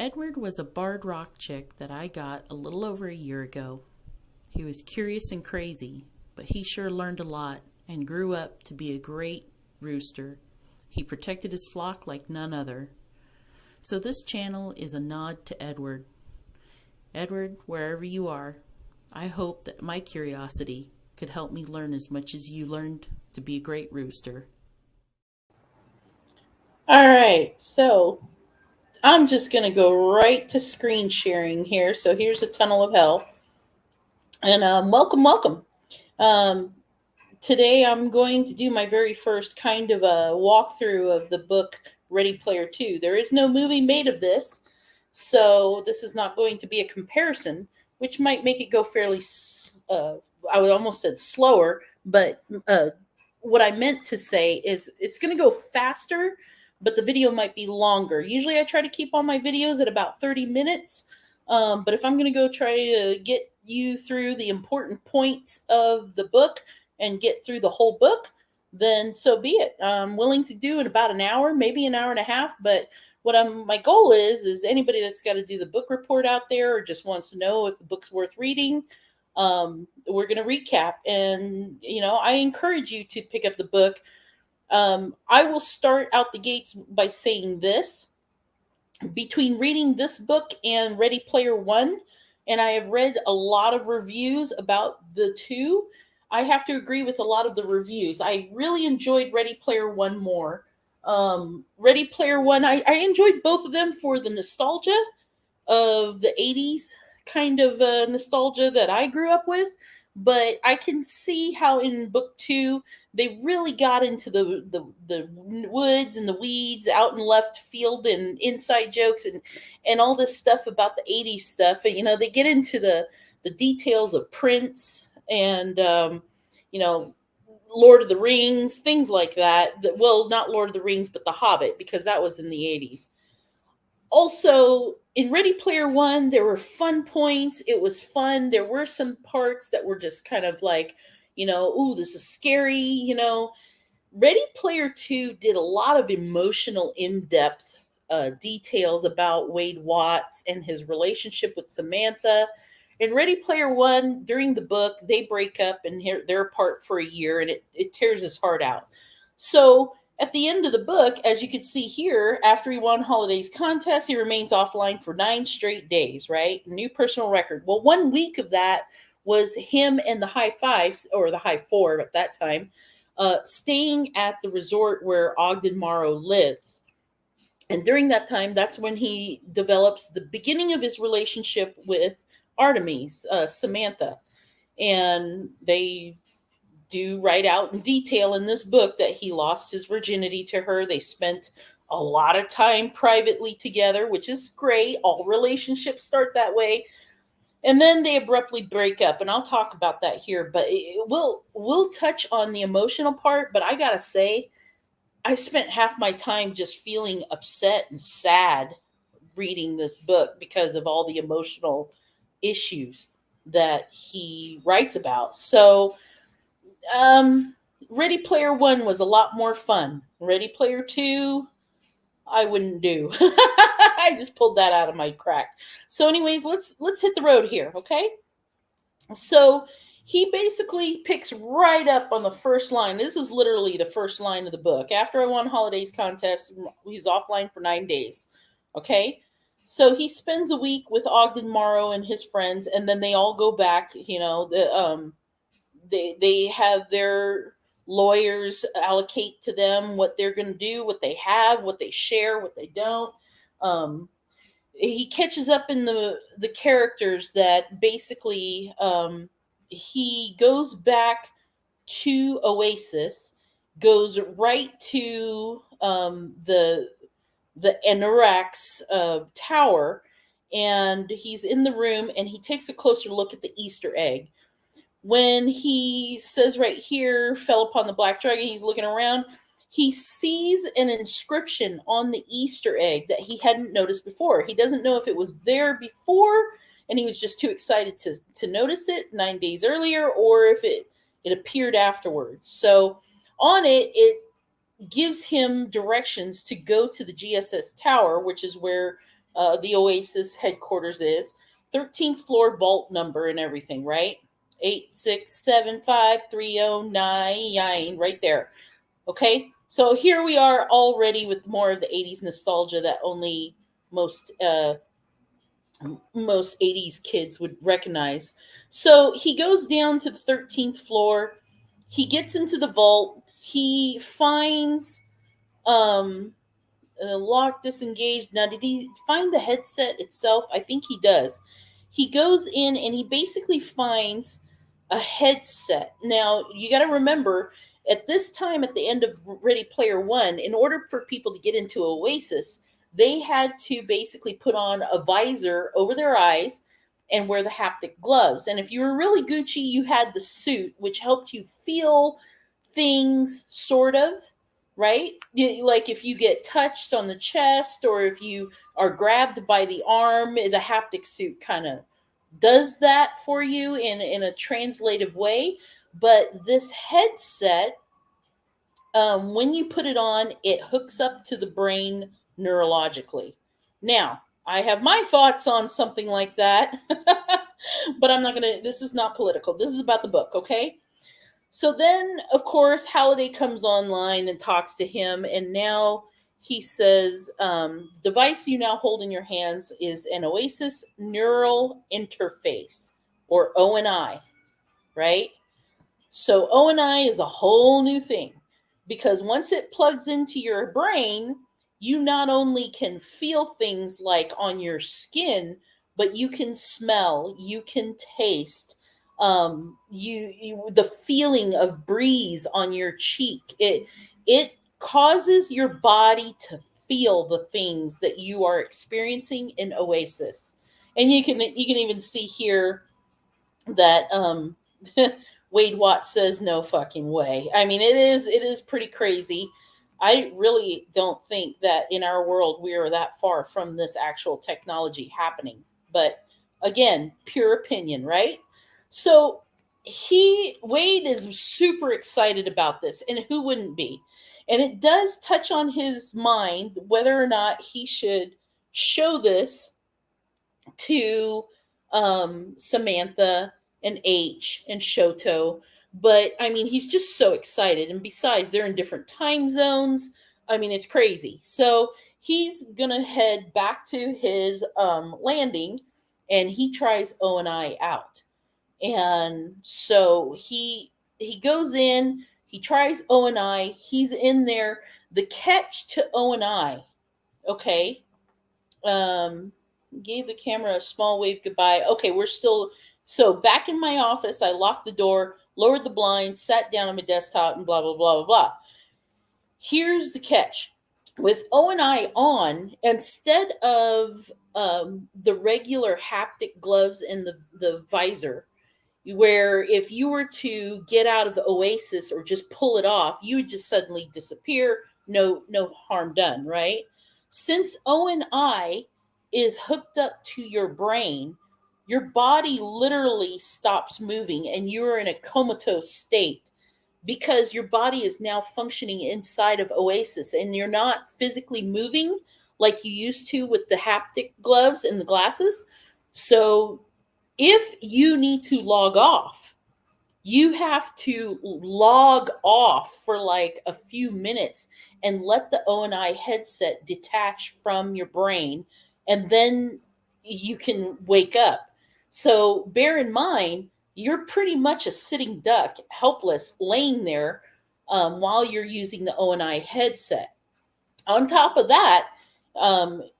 Edward was a barred rock chick that I got a little over a year ago. He was curious and crazy, but he sure learned a lot and grew up to be a great rooster. He protected his flock like none other. So this channel is a nod to Edward. Edward, wherever you are, I hope that my curiosity could help me learn as much as you learned to be a great rooster. All right, so I'm just going to go right to screen sharing here. So here's a tunnel of hell. And welcome. Um, Today I'm going to do my very first kind of a walkthrough of the book Ready Player 2. There is no movie made of this, so this is not going to be a comparison, which might make it go fairly, I would almost said slower, but what I meant to say is it's going to go faster, but the video might be longer. Usually I try to keep all my videos at about 30 minutes, but if I'm going to go try to get you through the important points of the book and get through the whole book, then so be it. I'm willing to do in about an hour, maybe an hour and a half, but my goal is anybody that's got to do the book report out there or just wants to know if the book's worth reading, we're going to recap. And, I encourage you to pick up the book. I will start out the gates by saying this. Between reading this book and Ready Player One, and I have read a lot of reviews about the two, I have to agree with a lot of the reviews. I really enjoyed Ready Player One more. Ready Player One, I enjoyed both of them for the nostalgia of the 80s kind of nostalgia that I grew up with. But I can see how in book two, they really got into the woods and the weeds out in left field and inside jokes and all this stuff about the 80s stuff. And, they get into the details of Prince and, Lord of the Rings, things like that. Well, not Lord of the Rings, but The Hobbit, because that was in the 80s. Also, in Ready Player One, there were fun points. It was fun. There were some parts that were just kind of like, ooh, this is scary, Ready Player Two did a lot of emotional, in-depth details about Wade Watts and his relationship with Samantha. In Ready Player One, during the book, they break up and they're apart for a year, and it tears his heart out. So at the end of the book, as you can see here, after he won Holiday's contest, he remains offline for 9 straight days, right? New personal record. Well, 1 week of that was him and the High Fives, or the High Four at that time, staying at the resort where Ogden Morrow lives. And during that time, that's when he develops the beginning of his relationship with Artemis, Samantha. And they do write out in detail in this book that he lost his virginity to her. They spent a lot of time privately together, which is great. All relationships start that way. And then they abruptly break up, and I'll talk about that here, but we'll touch on the emotional part. But I gotta say, I spent half my time just feeling upset and sad reading this book because of all the emotional issues that he writes about. So Ready Player One was a lot more fun. Ready Player Two, I wouldn't do. I just pulled that out of my crack. So, anyways, let's hit the road here, okay? So he basically picks right up on the first line. This is literally the first line of the book. After I won Holiday's contest, he's offline for 9 days. Okay. So he spends a week with Ogden Morrow and his friends, and then they all go back. They have their lawyers allocate to them what they're going to do, what they have, what they share, what they don't. He catches up in the characters that basically he goes back to Oasis, goes right to the Enirax tower, and he's in the room and he takes a closer look at the Easter egg. When he says right here, fell upon the black dragon, he's looking around. He sees an inscription on the Easter egg that he hadn't noticed before. He doesn't know if it was there before and he was just too excited to notice it 9 days earlier, or if it appeared afterwards. So on it gives him directions to go to the GSS tower, which is where the Oasis headquarters is. 13th floor vault number and everything, right? 8675309, right there. Okay, so here we are already with more of the 80s nostalgia that only most most 80s kids would recognize. So he goes down to the 13th floor. He gets into the vault. He finds lock disengaged. Now, did he find the headset itself? I think he does. He goes in and he basically finds a headset. Now, you got to remember, at this time, at the end of Ready Player One, in order for people to get into Oasis, they had to basically put on a visor over their eyes and wear the haptic gloves. And if you were really Gucci, you had the suit, which helped you feel things, sort of, right? Like if you get touched on the chest or if you are grabbed by the arm, the haptic suit kind of does that for you in a translative way. But this headset, when you put it on, it hooks up to the brain neurologically. Now, I have my thoughts on something like that, but I'm not going to, this is not political. This is about the book, okay? So then, of course, Halliday comes online and talks to him, and now he says, device you now hold in your hands is an Oasis neural interface, or ONI, right? So ONI is a whole new thing because once it plugs into your brain, you not only can feel things like on your skin, but you can smell, you can taste, you the feeling of breeze on your cheek. It causes your body to feel the things that you are experiencing in Oasis. And you can even see here that Wade Watts says no fucking way. I mean, it is pretty crazy. I really don't think that in our world we are that far from this actual technology happening. But again, pure opinion, right? So Wade is super excited about this, and who wouldn't be? And it does touch on his mind whether or not he should show this to Samantha and H and Shoto. But I mean, he's just so excited. And besides, they're in different time zones. I mean, it's crazy. So he's going to head back to his landing and he tries O and I out. And so he goes in, he tries O and I, he's in there. The catch to O and I, okay, um, gave the camera a small wave goodbye. Okay, we're still so back in my office. I locked the door, lowered the blinds, sat down on my desktop, and blah blah blah blah blah. Here's the catch: with O and I on, instead of the regular haptic gloves and the visor, where if you were to get out of the Oasis or just pull it off, you would just suddenly disappear. No harm done, right? Since O and I is hooked up to your brain, your body literally stops moving and you're in a comatose state because your body is now functioning inside of Oasis and you're not physically moving like you used to with the haptic gloves and the glasses. So if you need to log off, you have to log off for like a few minutes and let the ONI headset detach from your brain, and then you can wake up. So bear in mind, you're pretty much a sitting duck, helpless, laying there while you're using the ONI headset. On top of that,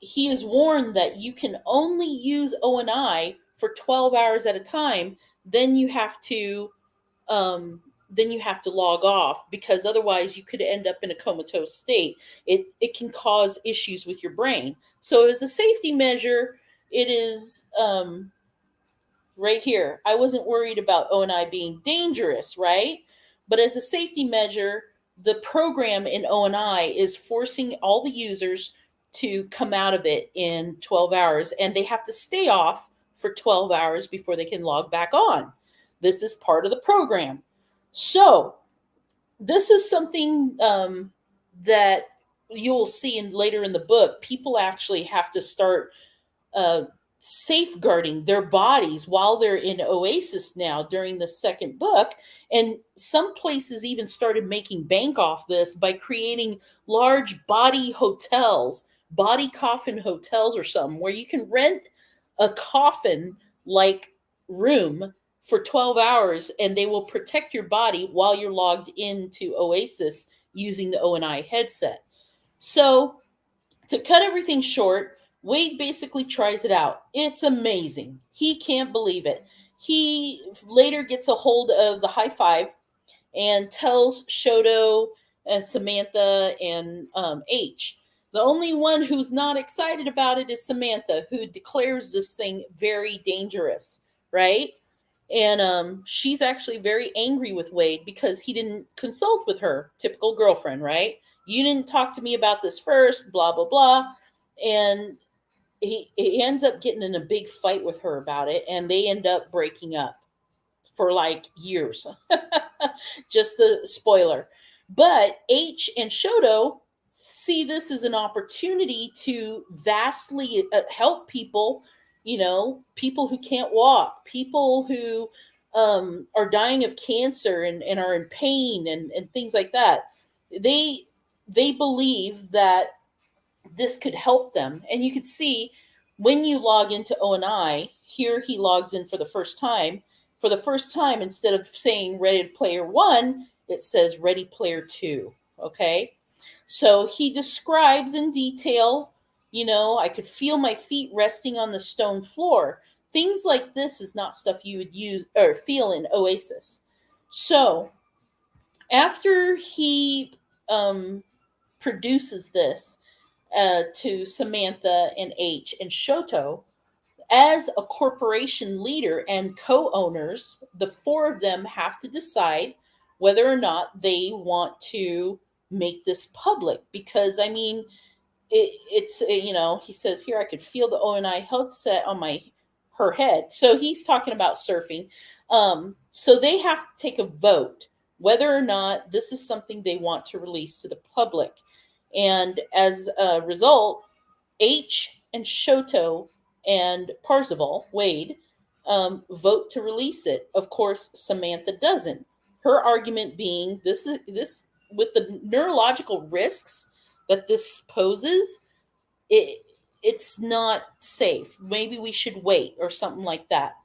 he is warned that you can only use ONI for 12 hours at a time. Then you have to log off because otherwise you could end up in a comatose state. It can cause issues with your brain. So as a safety measure, it is right here. I wasn't worried about ONI being dangerous, right? But as a safety measure, the program in ONI is forcing all the users to come out of it in 12 hours, and they have to stay off for 12 hours before they can log back on. This is part of the program. So this is something that you'll see later in the book, people actually have to start uh, safeguarding their bodies while they're in Oasis now during the second book. And some places even started making bank off this by creating large body coffin hotels or something, where you can rent a coffin like room for 12 hours and they will protect your body while you're logged into Oasis using the ONI headset. So, to cut everything short, Wade basically tries it out. It's amazing. He can't believe it. He later gets a hold of the high five and tells Shoto and Samantha and H. The only one who's not excited about it is Samantha, who declares this thing very dangerous, right? And she's actually very angry with Wade because he didn't consult with her. Typical girlfriend, right? You didn't talk to me about this first, blah, blah, blah. And he ends up getting in a big fight with her about it, and they end up breaking up for like years. Just a spoiler. But H and Shoto see this as an opportunity to vastly help people, people who can't walk, people who are dying of cancer and are in pain and things like that. They believe that this could help them. And you could see when you log into ONI, here he logs in for the first time. For the first time, instead of saying Ready Player One, it says Ready Player Two. Okay. So he describes in detail, I could feel my feet resting on the stone floor. Things like this is not stuff you would use or feel in Oasis. So after he produces this to Samantha and H and Shoto, as a corporation leader and co-owners, the four of them have to decide whether or not they want to make this public. Because I mean, it's he says here, I could feel the ONI headset on her head. So he's talking about surfing. So they have to take a vote whether or not this is something they want to release to the public. And as a result, H and Shoto and Parzival, Wade, vote to release it. Of course, Samantha doesn't. Her argument being this with the neurological risks that this poses, it's not safe. Maybe we should wait or something like that.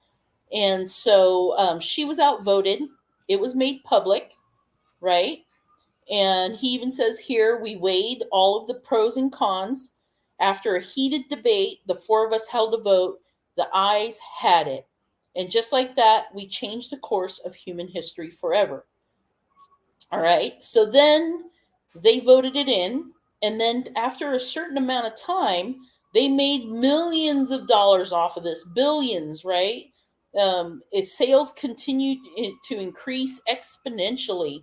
And so she was outvoted. It was made public, right? And he even says here, we weighed all of the pros and cons. After a heated debate, the four of us held a vote. The ayes had it. And just like that, we changed the course of human history forever. All right. So then they voted it in. And then after a certain amount of time, they made millions of dollars off of this, billions, right? Its sales continued to increase exponentially,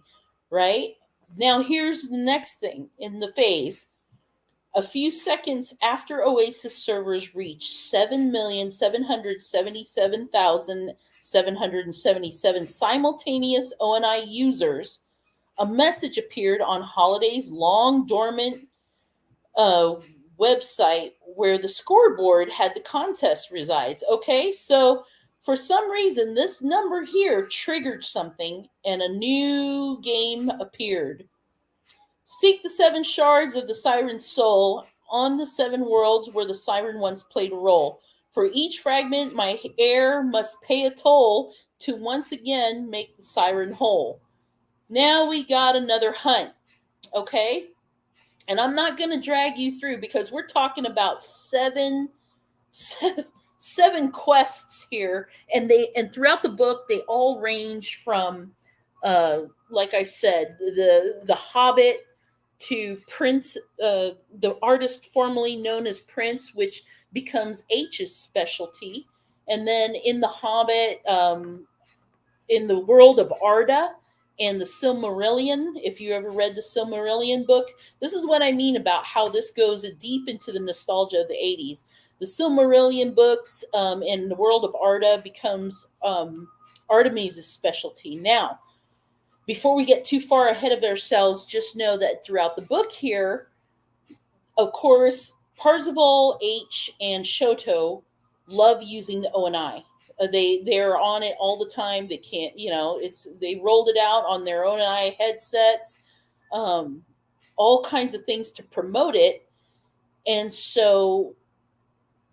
right? Now, here's the next thing in the phase. A few seconds after Oasis servers reached 7,777,777 simultaneous ONI users, a message appeared on Holiday's long dormant website where the scoreboard had the contest resides. Okay, so for some reason, this number here triggered something and a new game appeared. Seek the 7 shards of the Siren's soul on the 7 worlds where the Siren once played a role. For each fragment, my heir must pay a toll to once again make the Siren whole. Now we got another hunt, okay? And I'm not going to drag you through because we're talking about seven quests here, and throughout the book they all range from like I said, the Hobbit to Prince, the artist formerly known as Prince, which becomes H's specialty. And then in the Hobbit, in the world of Arda and the Silmarillion, if you ever read the Silmarillion book, this is what I mean about how this goes deep into the nostalgia of the 80s. The Silmarillion books in the world of Arda becomes Artemis' specialty. Now, before we get too far ahead of ourselves, just know that throughout the book here, Of course, Parzival, H, and Shoto love using the ONI. They're on it all the time. They can't, they rolled it out on their ONI headsets, um, all kinds of things to promote it, and so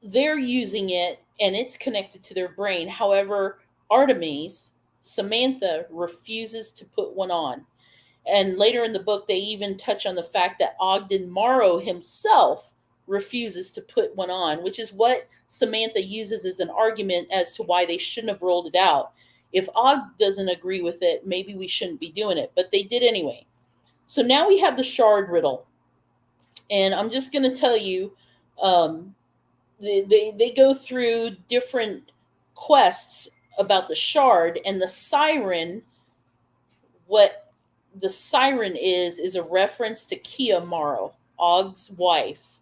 they're using it, and it's connected to their brain. However, Artemis, Samantha, refuses to put one on. And later in the book, they even touch on the fact that Ogden Morrow himself refuses to put one on, which is what Samantha uses as an argument as to why they shouldn't have rolled it out. If Og doesn't agree with it, maybe we shouldn't be doing it, but they did anyway. So now we have the shard riddle. And I'm just going to tell you, they go through different quests about the shard, and the siren, what the siren is a reference to Kia Morrow, Og's wife.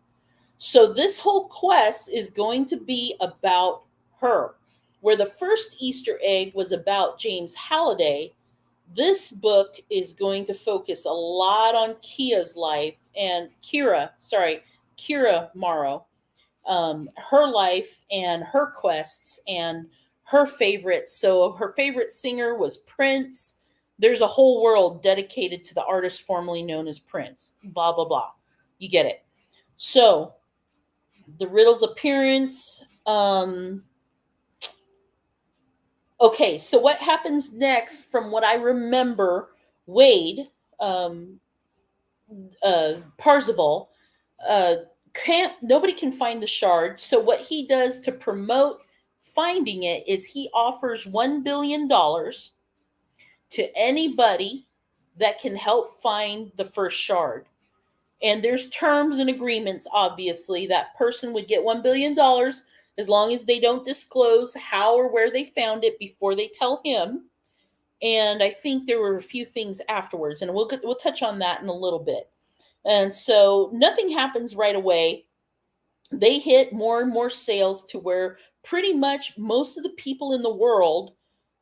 So this whole quest is going to be about her. Where the first Easter egg was about James Halliday, this book is going to focus a lot on Kia's life and Kira Morrow, her life and her quests and her favorites. So her favorite singer was Prince. There's a whole world dedicated to the artist formerly known as Prince. Blah, blah, blah. You get it. So the riddle's appearance. Okay, so what happens next from what I remember, Wade, Parzival, nobody can find the shard. So what he does to promote finding it is he offers $1 billion to anybody that can help find the first shard. And there's terms and agreements, obviously. That person would get $1 billion as long as they don't disclose how or where they found it before they tell him. And I think there were a few things afterwards, and we'll touch on that in a little bit. And so nothing happens right away. They hit more and more sales to where pretty much most of the people in the world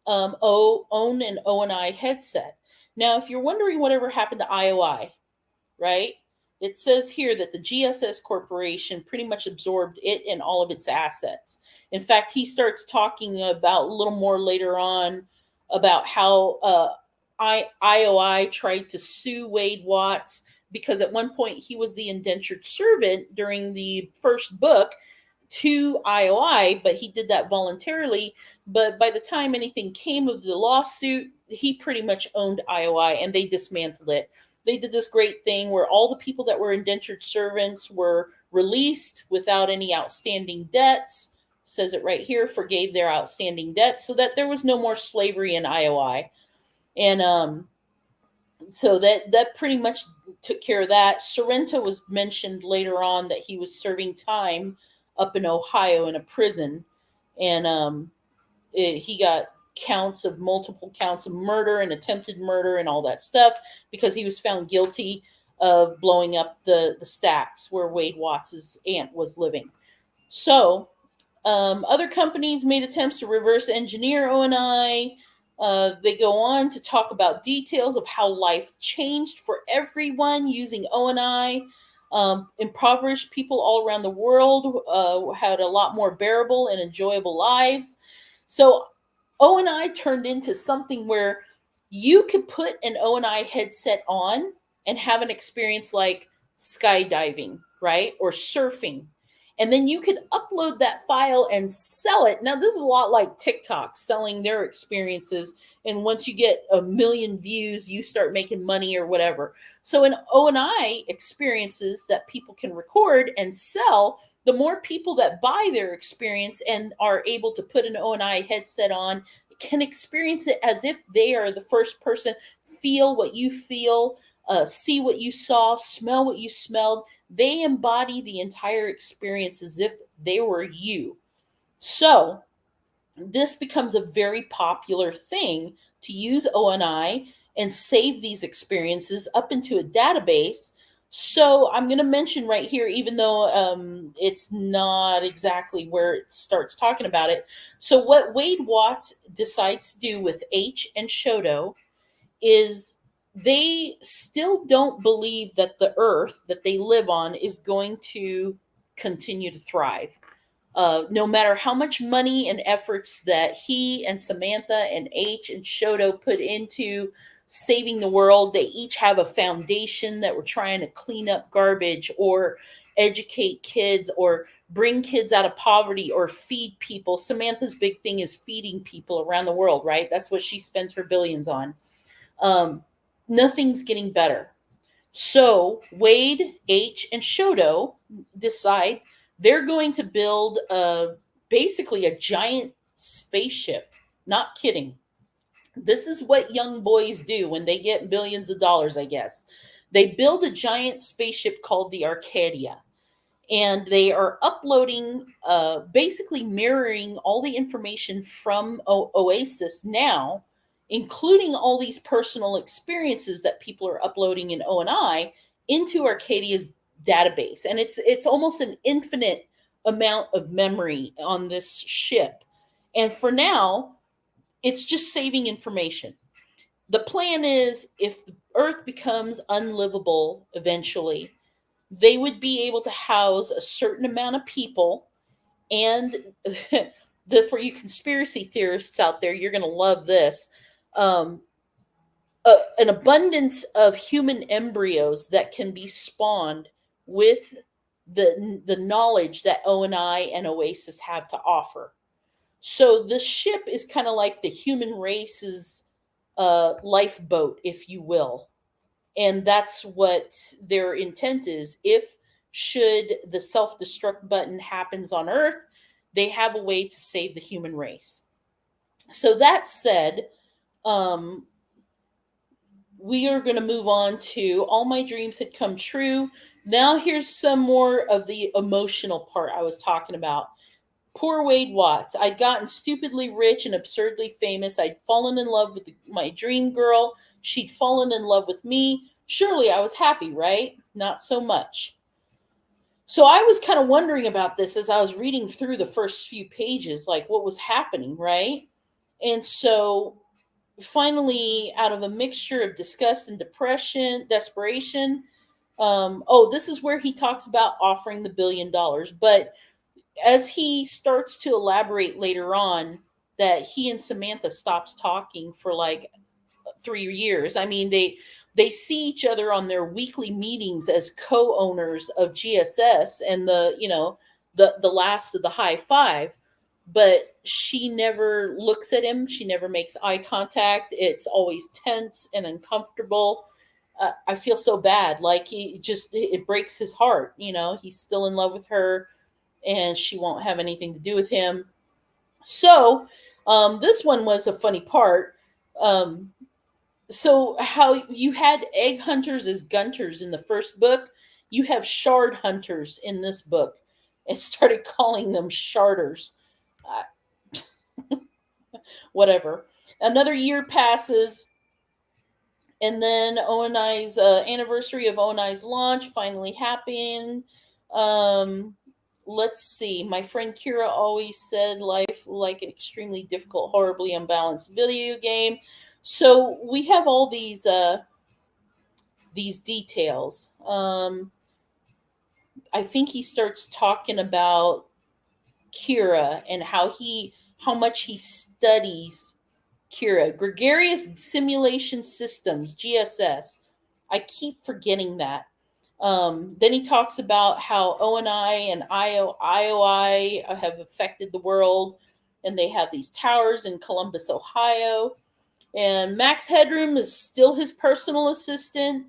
own an ONI headset. Now, if you're wondering whatever happened to IOI, right? It says here that the GSS Corporation pretty much absorbed it and all of its assets. In fact, he starts talking about a little more later on about how IOI tried to sue Wade Watts because at one point he was the indentured servant during the first book to IOI, but he did that voluntarily. But by the time anything came of the lawsuit, he pretty much owned IOI, and they dismantled it. They did this great thing where all the people that were indentured servants were released without any outstanding debts. Says it right here, forgave their outstanding debts, so that there was no more slavery in IOI. And so that pretty much took care of that. Sorrento was mentioned later on that he was serving time up in Ohio in a prison, and he got multiple counts of murder and attempted murder and all that stuff because he was found guilty of blowing up the stacks where Wade Watts' aunt was living. So other companies made attempts to reverse engineer ONI. They go on to talk about details of how life changed for everyone using ONI. Impoverished people all around the world had a lot more bearable and enjoyable lives. So ONI turned into something where you could put an ONI headset on and have an experience like skydiving, right? Or surfing. And then you could upload that file and sell it. Now, this is a lot like TikTok selling their experiences. And once you get 1 million views, you start making money or whatever. So in ONI experiences that people can record and sell, the more people that buy their experience and are able to put an ONI headset on can experience it as if they are the first person, feel what you feel, see what you saw, smell what you smelled. They embody the entire experience as if they were you. So this becomes a very popular thing to use ONI and save these experiences up into a database. So I'm going to mention right here, even though it's not exactly where it starts talking about it. So what Wade Watts decides to do with H and Shoto is they still don't believe that the earth that they live on is going to continue to thrive. No matter how much money and efforts that he and Samantha and H and Shoto put into saving the world, they each have a foundation that we're trying to clean up garbage or educate kids or bring kids out of poverty or feed people. Samantha's big thing is feeding people around the world, right? That's what she spends her billions on. Um, Nothing's getting better. So Wade, H, and Shoto decide they're going to build basically a giant spaceship. Not kidding. This is what young boys do when they get billions of dollars, I guess. They build a giant spaceship called the Arcadia, and they are uploading, basically mirroring all the information from Oasis now, including all these personal experiences that people are uploading in ONI into Arcadia's database. And it's almost an infinite amount of memory on this ship. And for now, it's just saving information. The plan is if the Earth becomes unlivable eventually, they would be able to house a certain amount of people. And for you conspiracy theorists out there, you're going to love this. um, an abundance of human embryos that can be spawned with the knowledge that ONI and Oasis have to offer. So the ship is kind of like the human race's lifeboat, if you will. And that's what their intent is. If should the self-destruct button happens on Earth, they have a way to save the human race. So that said, um, we are going to move on to All My Dreams Had Come True. Now here's some more of the emotional part I was talking about. Poor Wade Watts. I'd gotten stupidly rich and absurdly famous. I'd fallen in love with my dream girl. She'd fallen in love with me. Surely I was happy, right? Not so much. So I was kind of wondering about this as I was reading through the first few pages, like what was happening, right? And so finally, out of a mixture of disgust and desperation, this is where he talks about offering the $1 billion. But as he starts to elaborate later on, that he and Samantha stops talking for like 3 years. I mean, they see each other on their weekly meetings as co-owners of GSS and the last of the high five, but she never looks at him. She never makes eye contact. It's always tense and uncomfortable. I feel so bad. Like it breaks his heart. He's still in love with her, and she won't have anything to do with him. So this one was a funny part. So how you had egg hunters as gunters in the first book, you have shard hunters in this book, and started calling them sharders. Whatever. Another year passes, and then ONI's anniversary of ONI's launch finally happened. Let's see. My friend Kira always said life like an extremely difficult, horribly unbalanced video game. So we have all these details. I think he starts talking about Kira and how much he studies Kira. Gregarious Simulation Systems, GSS. I keep forgetting that. Then he talks about how ONI and IOI have affected the world, and they have these towers in Columbus, Ohio. And Max Headroom is still his personal assistant.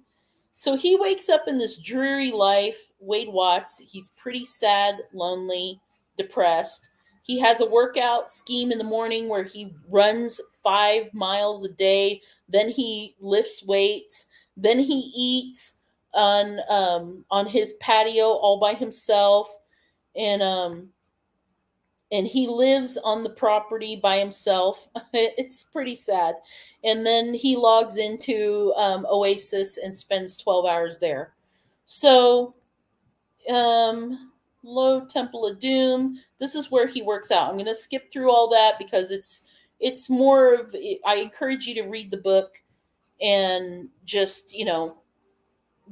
So he wakes up in this dreary life. Wade Watts, he's pretty sad, lonely, depressed. He has a workout scheme in the morning where he runs 5 miles a day. Then he lifts weights. Then he eats on his patio all by himself, and he lives on the property by himself. It's pretty sad. And then he logs into Oasis and spends 12 hours there. So, Low Temple of Doom. This is where he works out. I'm going to skip through all that because it's more of. I encourage you to read the book. and just,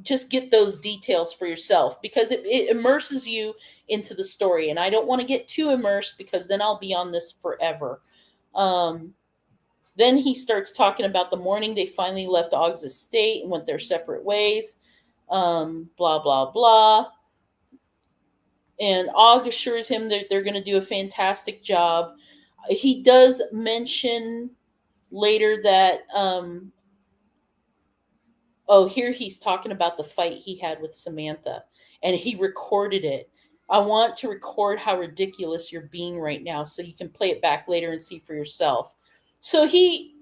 just get those details for yourself, because it immerses you into the story. And I don't want to get too immersed, because then I'll be on this forever. Um, then he starts talking about the morning they finally left Og's estate and went their separate ways. Blah, blah, blah. And Og assures him that they're going to do a fantastic job. He does mention later that, here he's talking about the fight he had with Samantha, and he recorded it. I want to record how ridiculous you're being right now so you can play it back later and see for yourself. So he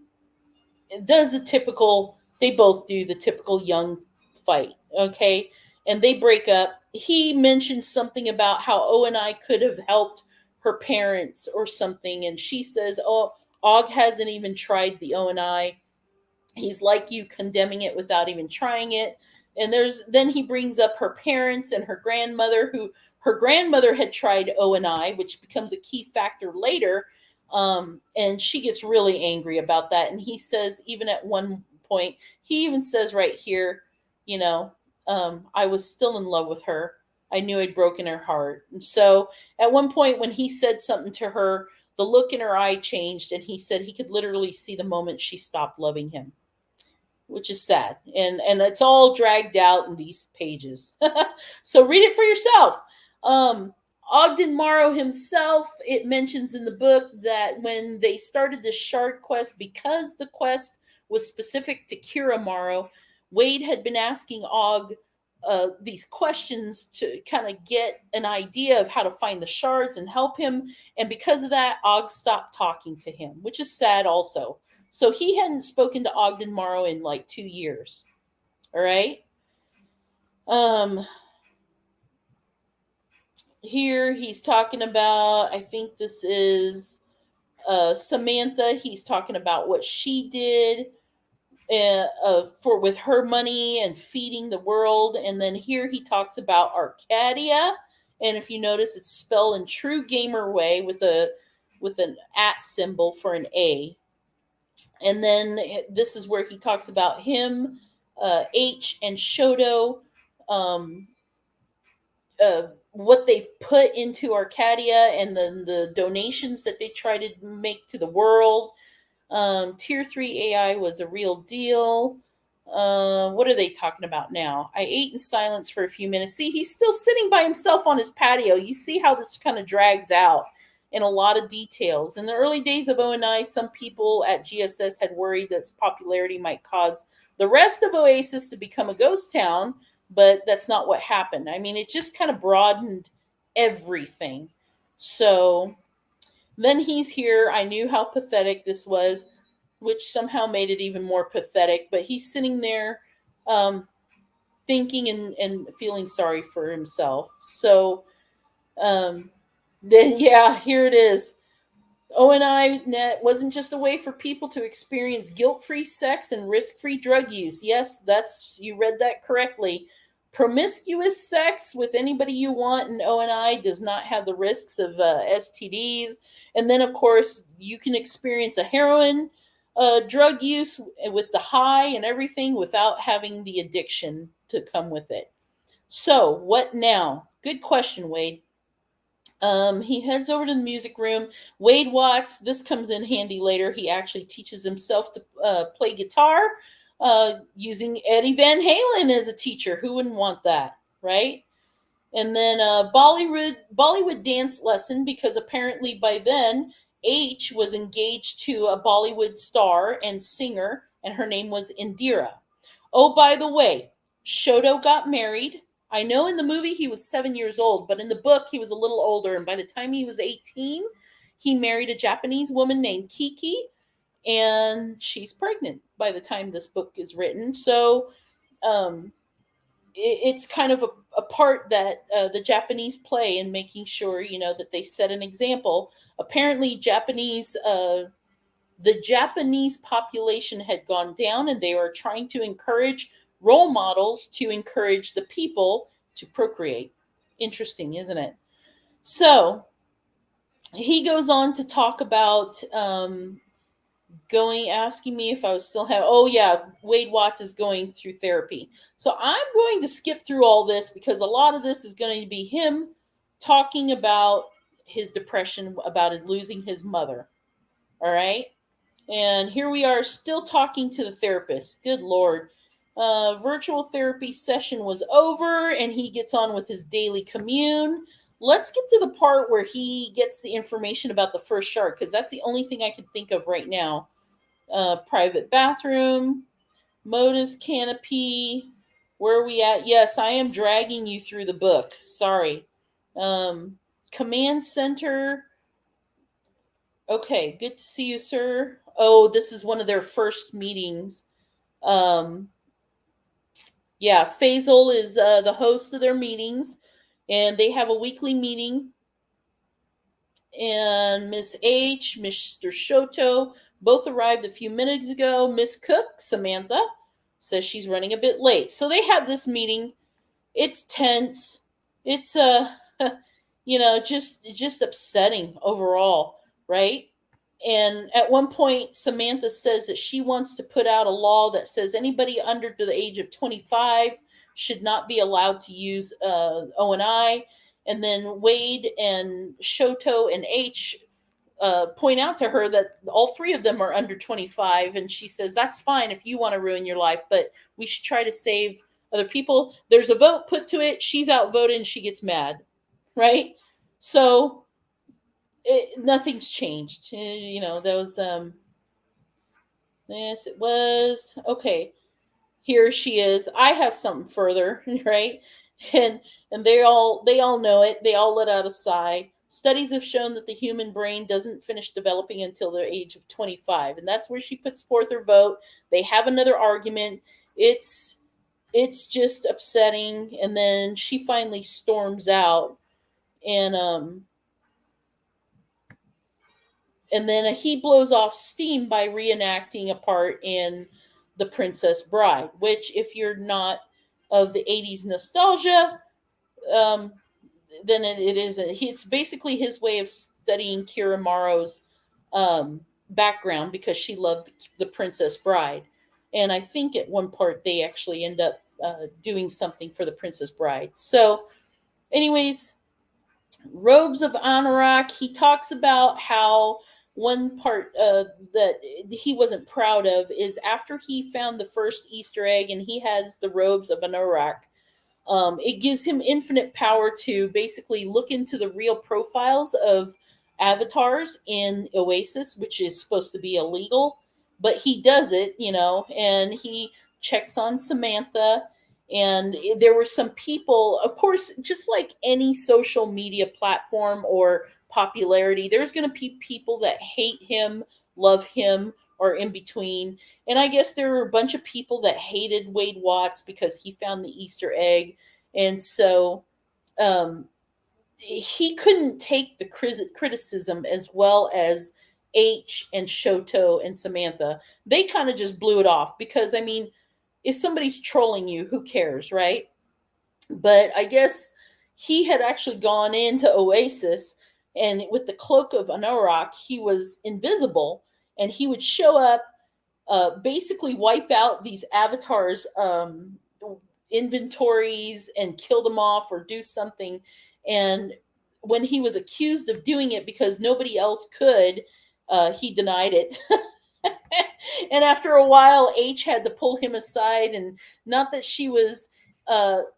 does they both do the typical young fight, okay? And they break up. He mentions something about how Onai could have helped her parents or something, and she says, "Oh, Og hasn't even tried the Onai. He's like you, condemning it without even trying it." And then he brings up her parents and her grandmother, who her grandmother had tried Onai, which becomes a key factor later. And she gets really angry about that. And he says, even at one point, he even says right here, you know, I was still in love with her. I knew I'd broken her heart. And so at one point, when he said something to her, the look in her eye changed, and he said he could literally see the moment she stopped loving him, which is sad. And it's all dragged out in these pages. So read it for yourself. Ogden Morrow himself, it mentions in the book that when they started the Shard quest, because the quest was specific to Kira Morrow, Wade had been asking Og these questions to kind of get an idea of how to find the shards and help him. And because of that, Og stopped talking to him, which is sad also. So he hadn't spoken to Ogden Morrow in like 2 years. All right. Here he's talking about, I think this is Samantha. He's talking about what she did for with her money and feeding the world. And then here he talks about Arcadia. And if you notice, it's spelled in true gamer way with an @ symbol for an A. And then this is where he talks about him, H, and Shoto, what they've put into Arcadia, and then the donations that they try to make to the world. Tier 3 AI was a real deal. What are they talking about now? I ate in silence for a few minutes. See, he's still sitting by himself on his patio. You see how this kind of drags out in a lot of details. In the early days of ONI, some people at GSS had worried that its popularity might cause the rest of Oasis to become a ghost town, but that's not what happened. I mean, it just kind of broadened everything. So then he's here. I knew how pathetic this was, which somehow made it even more pathetic. But he's sitting there thinking and feeling sorry for himself. So then, yeah, here it is. ONI Net wasn't just a way for people to experience guilt-free sex and risk-free drug use. Yes, you read that correctly. Promiscuous sex with anybody you want in ONI does not have the risks of STDs. And then, of course, you can experience a heroin drug use with the high and everything without having the addiction to come with it. So, what now? Good question, Wade. He heads over to the music room. Wade Watts, this comes in handy later. He actually teaches himself to play guitar using Eddie Van Halen as a teacher. Who wouldn't want that, right? And then Bollywood dance lesson, because apparently by then H was engaged to a Bollywood star and singer, and her name was Indira. Oh, by the way, Shoto got married. I know in the movie he was 7 years old, but in the book he was a little older. And by the time he was 18, he married a Japanese woman named Kiki, and she's pregnant by the time this book is written. So it's kind of a part that the Japanese play in making sure, that they set an example. Apparently, the Japanese population had gone down, and they were trying to encourage role models to encourage the people to procreate. Interesting, isn't it? So he goes on to talk about asking me if I was still having. Oh yeah, Wade Watts is going through therapy. So I'm going to skip through all this because a lot of this is going to be him talking about his depression about losing his mother. All right. And here we are still talking to the therapist. Good Lord. Virtual therapy session was over and he gets on with his daily commune. Let's get to the part where he gets the information about the first shark because that's the only thing I can think of right now. Private bathroom, Modus canopy. Where are we at? Yes, I am dragging you through the book. Sorry. Command center. Okay, good to see you, sir. Oh, this is one of their first meetings. Yeah, Faisal is the host of their meetings, and they have a weekly meeting. And Miss H, Mr. Shoto, both arrived a few minutes ago. Miss Cook, Samantha, says she's running a bit late. So they have this meeting. It's tense. It's just upsetting overall, right? And at one point, Samantha says that she wants to put out a law that says anybody under the age of 25 should not be allowed to use O&I. And then Wade and Shoto and H point out to her that all three of them are under 25. And she says, that's fine if you want to ruin your life, but we should try to save other people. There's a vote put to it. She's outvoted and she gets mad, right? So nothing's changed. Those yes, it was okay. Here she is. I have something further, right? And they all know it. They all let out a sigh. Studies have shown that the human brain doesn't finish developing until the age of 25, and that's where she puts forth her vote. They have another argument. It's just upsetting, and then she finally storms out, and then he blows off steam by reenacting a part in The Princess Bride, which, if you're not of the 80s nostalgia, then it isn't. It's basically his way of studying Kira Morrow's background because she loved The Princess Bride. And I think at one part they actually end up doing something for The Princess Bride. So, anyways, Robes of Anorak, he talks about how one part that he wasn't proud of is after he found the first Easter egg and he has the Robes of Anorak. It gives him infinite power to basically look into the real profiles of avatars in Oasis, which is supposed to be illegal, but he does it, and he checks on Samantha. And there were some people, of course, just like any social media platform or popularity, there's going to be people that hate him, love him, or in between. And I guess there were a bunch of people that hated Wade Watts because he found the Easter egg. And so he couldn't take the criticism as well as H and Shoto and Samantha. They kind of just blew it off because, I mean, if somebody's trolling you, who cares, right? But I guess he had actually gone into Oasis, and with the cloak of Anorak, he was invisible, and he would show up, basically wipe out these avatars' inventories and kill them off or do something. And when he was accused of doing it because nobody else could, he denied it. And after a while, H had to pull him aside, and not that she was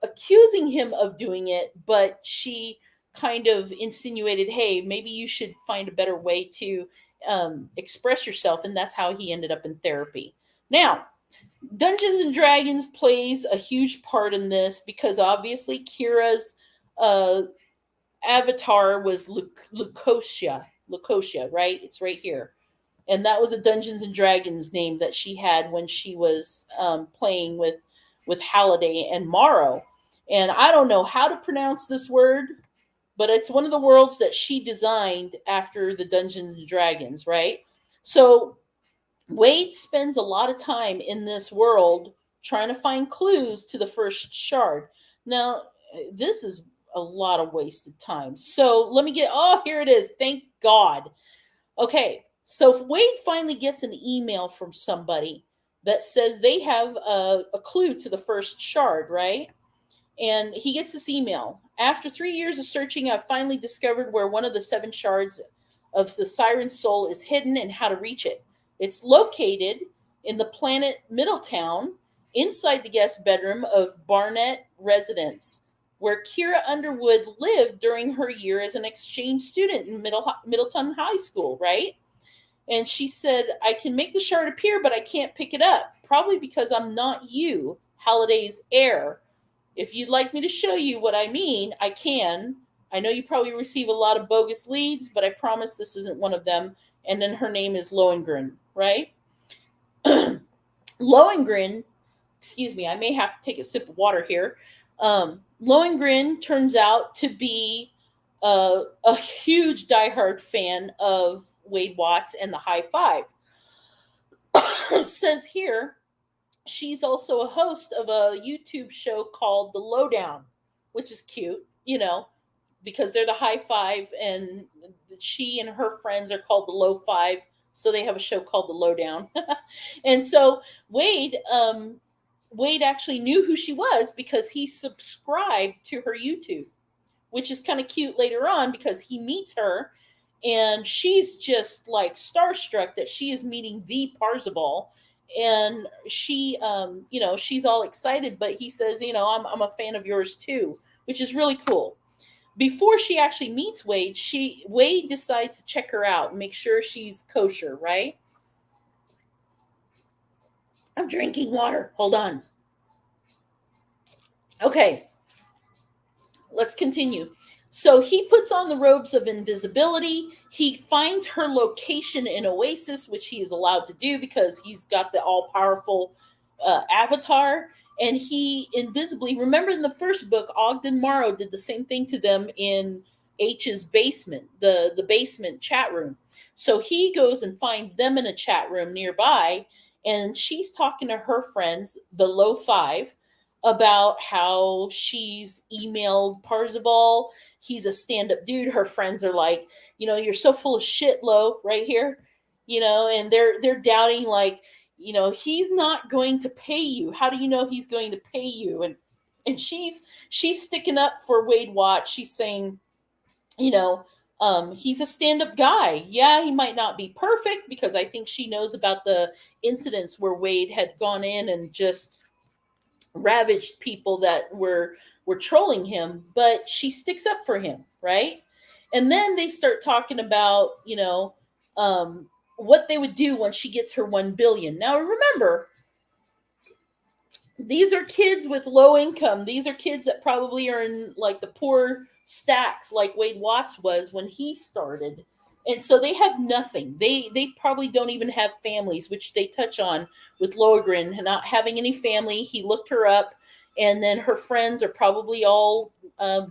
accusing him of doing it, but she kind of insinuated, hey, maybe you should find a better way to express yourself. And that's how he ended up in therapy. Now, Dungeons and Dragons plays a huge part in this because obviously Kira's avatar was Lucosia, right? It's right here. And that was a Dungeons and Dragons name that she had when she was playing with Halliday and Morrow. And I don't know how to pronounce this word, but it's one of the worlds that she designed after the Dungeons and Dragons, right? So Wade spends a lot of time in this world trying to find clues to the first shard. Now, this is a lot of wasted time. So let me here it is. Thank God. Okay. So Wade finally gets an email from somebody that says they have a clue to the first shard, right? And he gets this email. After 3 years of searching, I've finally discovered where one of the 7 shards of the Siren's soul is hidden and how to reach it. It's located in the planet Middletown, inside the guest bedroom of Barnett residence, where Kira Underwood lived during her year as an exchange student in Middleton High School, right? And she said, I can make the shard appear, but I can't pick it up. Probably because I'm not you, Halliday's heir. If you'd like me to show you what I mean, I can. I know you probably receive a lot of bogus leads, but I promise this isn't one of them. And then her name is Lohengrin, right? Lohengrin, excuse me, I may have to take a sip of water here. Lohengrin turns out to be a huge diehard fan of Wade Watts and the High Five. Says here, she's also a host of a YouTube show called The Lowdown, which is cute, because they're the High Five, and she and her friends are called the Low Five, so they have a show called The Lowdown. And so Wade actually knew who she was because he subscribed to her YouTube, which is kind of cute later on because he meets her and she's just like starstruck that she is meeting the Parzival. And she, she's all excited, but he says, I'm a fan of yours too, which is really cool. Before she actually meets Wade, Wade decides to check her out and make sure she's kosher, right? I'm drinking water. Hold on. Okay, let's continue. So he puts on the robes of invisibility. He finds her location in Oasis, which he is allowed to do because he's got the all-powerful avatar. And he invisibly, remember in the first book, Ogden Morrow did the same thing to them in H's basement, the basement chat room. So he goes and finds them in a chat room nearby, and she's talking to her friends, the Low Five, about how she's emailed Parzival. He's a stand-up dude. Her friends are like, you're so full of shit, Lo, right here. And they're doubting, like, he's not going to pay you. How do you know he's going to pay you? And she's sticking up for Wade Watts. She's saying, he's a stand-up guy. Yeah, he might not be perfect, because I think she knows about the incidents where Wade had gone in and just ravaged people that were trolling him, but she sticks up for him, right? And then they start talking about, what they would do when she gets her 1 billion. Now remember, these are kids with low income. These are kids that probably are in like the poor stacks, like Wade Watts was when he started. And so they have nothing. They probably don't even have families, which they touch on with Lohengrin not having any family. He looked her up, and then her friends are probably all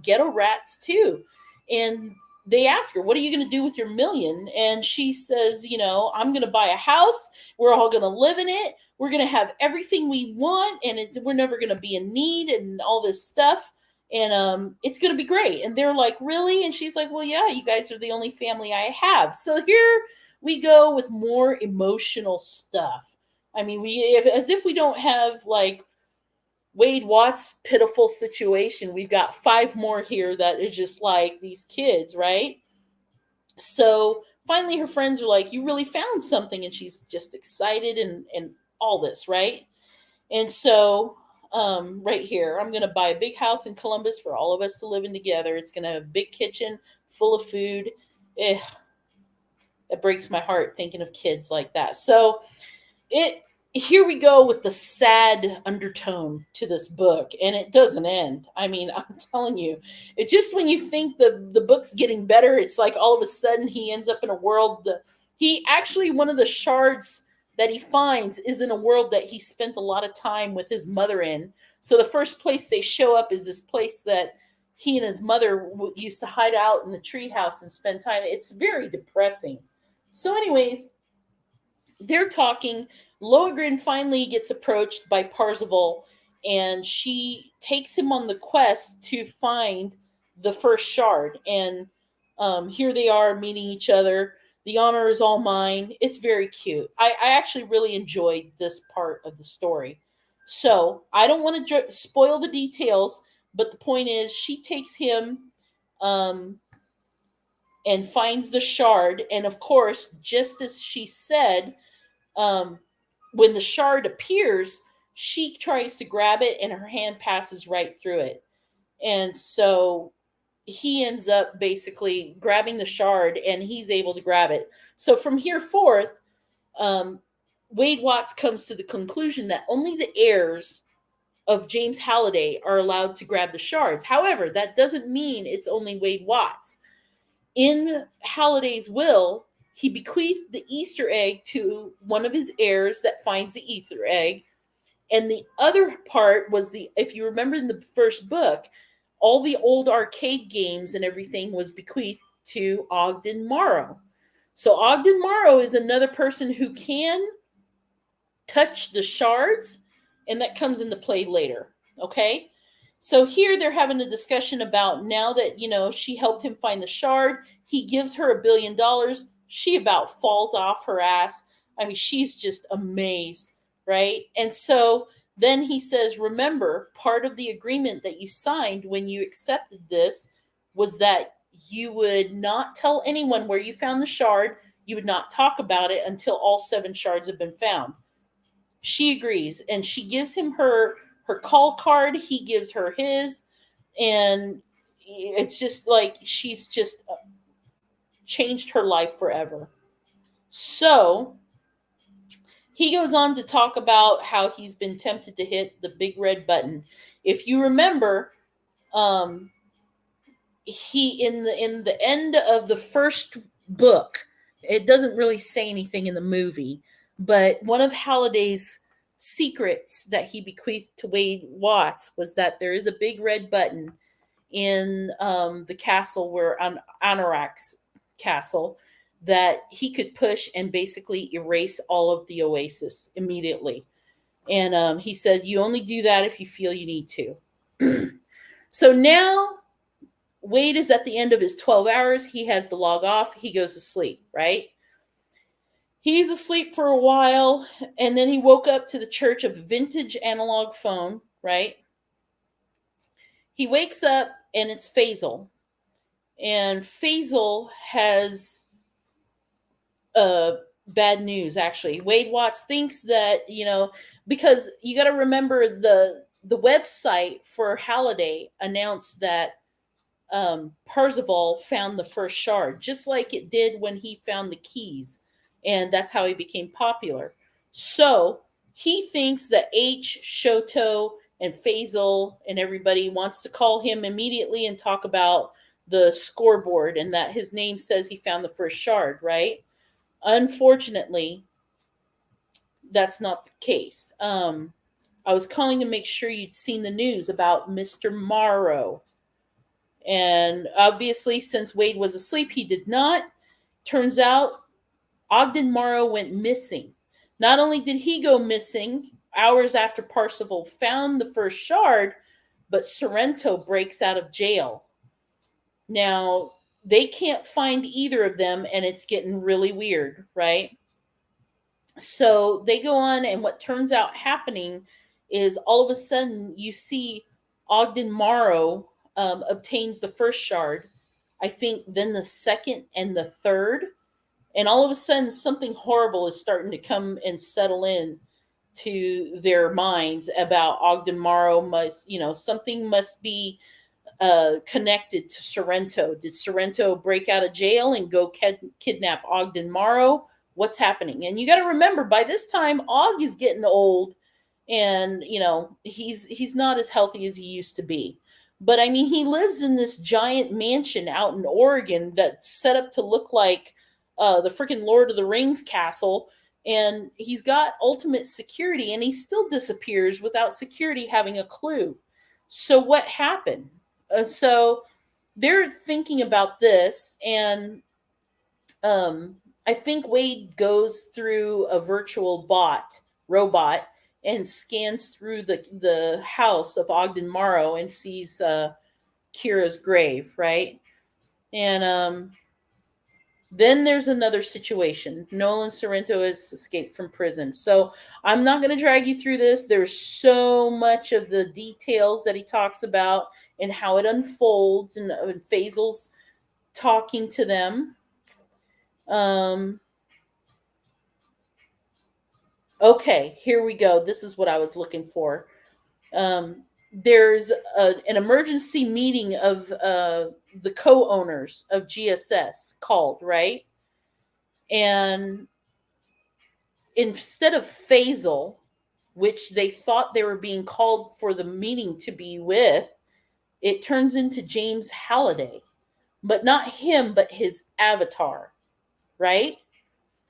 ghetto rats too. And they ask her, what are you going to do with your million? And she says, I'm going to buy a house. We're all going to live in it. We're going to have everything we want, and we're never going to be in need and all this stuff. And it's going to be great. And they're like, really? And she's like, well, yeah, you guys are the only family I have. So here we go with more emotional stuff. I mean, as if we don't have like Wade Watts' pitiful situation. We've got 5 more here that are just like these kids, right? So finally her friends are like, you really found something. And she's just excited and all this, right? And so right here, I'm going to buy a big house in Columbus for all of us to live in together. It's going to have a big kitchen full of food. It breaks my heart thinking of kids like that. So here we go with the sad undertone to this book, and it doesn't end. I mean, I'm telling you, it just, when you think the book's getting better, it's like all of a sudden he ends up in a world he actually, one of the shards that he finds is in a world that he spent a lot of time with his mother in. So the first place they show up is this place that he and his mother used to hide out in the treehouse and spend time. It's very depressing. So anyways, they're talking. Lohengrin finally gets approached by Parzival, and she takes him on the quest to find the first shard. And here they are meeting each other. The honor is all mine. It's very cute. I actually really enjoyed this part of the story. So I don't want to spoil the details, but the point is, she takes him um, and finds the shard. And of course, just as she said, um, when the shard appears, she tries to grab it and her hand passes right through it. And so he ends up basically grabbing the shard and he's able to grab it. So from here forth, um, Wade Watts comes to the conclusion that only the heirs of James Halliday are allowed to grab the shards. However, that doesn't mean it's only Wade Watts. In Halliday's will, he bequeathed the Easter egg to one of his heirs that finds the Easter egg. And the other part was if you remember in the first book, all the old arcade games and everything was bequeathed to Ogden Morrow. So Ogden Morrow is another person who can touch the shards, and that comes into play later. Okay? So here they're having a discussion about, now that, she helped him find the shard, he gives her $1 billion. She about falls off her ass. I mean, she's just amazed, right? And so then he says, remember, part of the agreement that you signed when you accepted this was that you would not tell anyone where you found the shard. You would not talk about it until all 7 shards have been found. She agrees, and she gives him her call card. He gives her his, and it's just like she's just changed her life forever. So he goes on to talk about how he's been tempted to hit the big red button. If you remember, he in the end of the first book, it doesn't really say anything in the movie, but one of Halliday's secrets that he bequeathed to Wade Watts was that there is a big red button in the castle, where on Anorak's castle, that he could push and basically erase all of the Oasis immediately. And he said, you only do that if you feel you need to. So now Wade is at the end of his 12 hours. He has to log off. He goes to sleep, right? He's asleep for a while, and then he woke up to the church of vintage analog phone, right? He wakes up, and it's Faisal. And Faisal has bad news, actually. Wade Watts thinks that, because you got to remember the website for Halliday announced that Parzival found the first shard, just like it did when he found the keys. And that's how he became popular. So he thinks that H, Shoto, and Faisal and everybody wants to call him immediately and talk about the scoreboard, and that his name says he found the first shard, right? Unfortunately, that's not the case. I was calling to make sure you'd seen the news about Mr. Morrow. And obviously, since Wade was asleep, he did not. Turns out Ogden Morrow went missing. Not only did he go missing hours after Parzival found the first shard, but Sorrento breaks out of jail. Now, they can't find either of them, and it's getting really weird, right? So they go on, and what turns out happening is all of a sudden you see Ogden Morrow obtains the first shard, I think then the second and the third, and all of a sudden something horrible is starting to come and settle in to their minds about Ogden Morrow. Something must be connected to Sorrento. Did Sorrento break out of jail and go kidnap Ogden Morrow? What's happening? And you got to remember, by this time, Og is getting old, and he's not as healthy as he used to be. But I mean, he lives in this giant mansion out in Oregon that's set up to look like the freaking Lord of the Rings castle, and he's got ultimate security, and he still disappears without security having a clue. So what happened? So they're thinking about this, and I think Wade goes through a virtual robot, and scans through the house of Ogden Morrow and sees Kira's grave, right? And Then there's another situation. Nolan Sorrento has escaped from prison. So I'm not going to drag you through this. There's so much of the details that he talks about and how it unfolds, and Faisal's talking to them. Okay, here we go. This is what I was looking for. There's an emergency meeting of the co-owners of GSS called, right? And instead of Faisal, which they thought they were being called for the meeting to be with, it turns into James Halliday. But not him, but his avatar, right?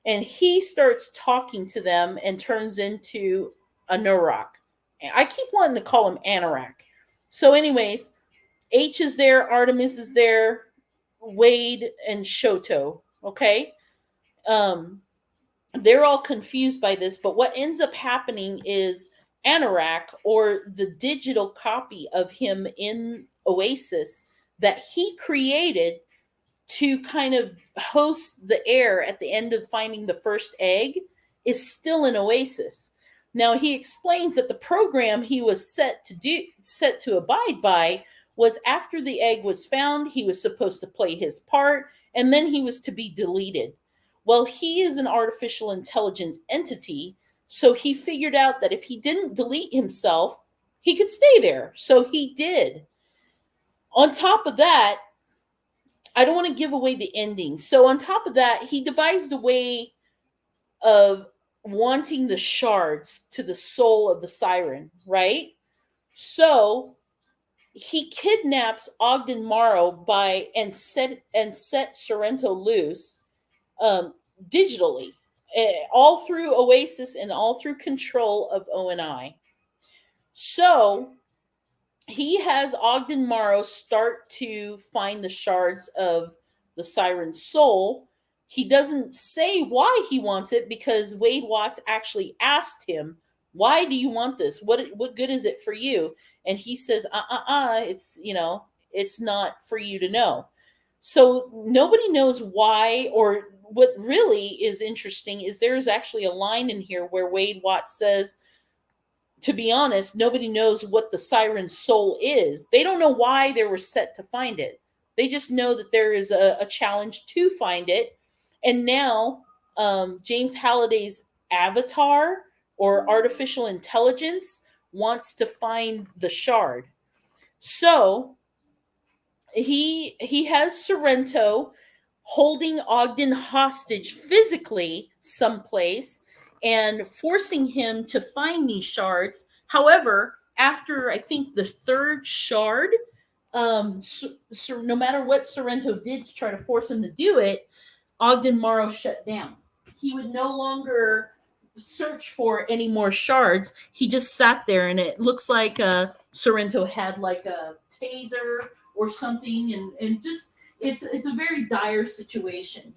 And he starts talking to them and turns into Anorak. I keep wanting to call him Anorak. So, anyways, H is there, Artemis is there, Wade and Shoto. Okay. They're all confused by this, but what ends up happening is Anorak, or the digital copy of him in Oasis that he created to kind of host the air at the end of finding the first egg, is still in Oasis. Now he explains that the program he was set to abide by was after the egg was found, he was supposed to play his part, and then he was to be deleted. Well, he is an artificial intelligence entity, so he figured out that if he didn't delete himself, he could stay there. So he did. On top of that, I don't want to give away the ending. So on top of that, he devised a way of wanting the shards to the soul of the siren, right? So he kidnaps Ogden Morrow and set Sorrento loose, digitally, all through Oasis and all through control of ONI. So he has Ogden Morrow start to find the shards of the siren's soul. He doesn't say why he wants it, because Wade Watts actually asked him, "Why do you want this? What good is it for you?" And he says, it's, it's not for you to know." So nobody knows why. Or what really is interesting is there's actually a line in here where Wade Watts says, to be honest, nobody knows what the siren's soul is. They don't know why they were set to find it. They just know that there is a challenge to find it. And now James Halliday's avatar, or artificial intelligence, wants to find the shard. So he has Sorrento holding Ogden hostage physically someplace and forcing him to find these shards. However, after I think the third shard, no matter what Sorrento did to try to force him to do it, Ogden Morrow shut down. He would no longer search for any more shards. He just sat there, and it looks like Sorrento had like a taser or something, and just it's a very dire situation,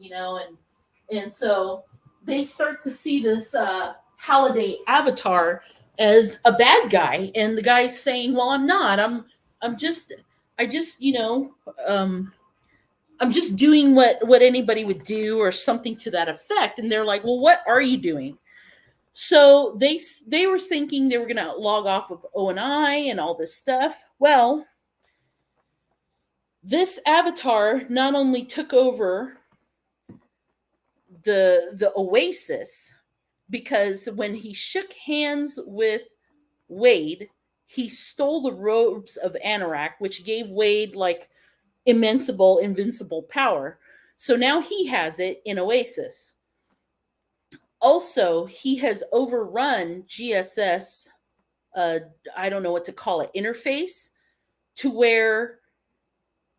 and so they start to see this Halliday avatar as a bad guy, and the guy's saying, "Well, I'm not. I'm just I'm just doing what anybody would do," or something to that effect. And they're like, "Well, what are you doing?" So they were thinking they were going to log off of ONI and all this stuff. Well, this avatar not only took over the Oasis, because when he shook hands with Wade, he stole the robes of Anorak, which gave Wade like invincible power. So now he has it in Oasis. Also, he has overrun GSS, I don't know what to call it, interface, to where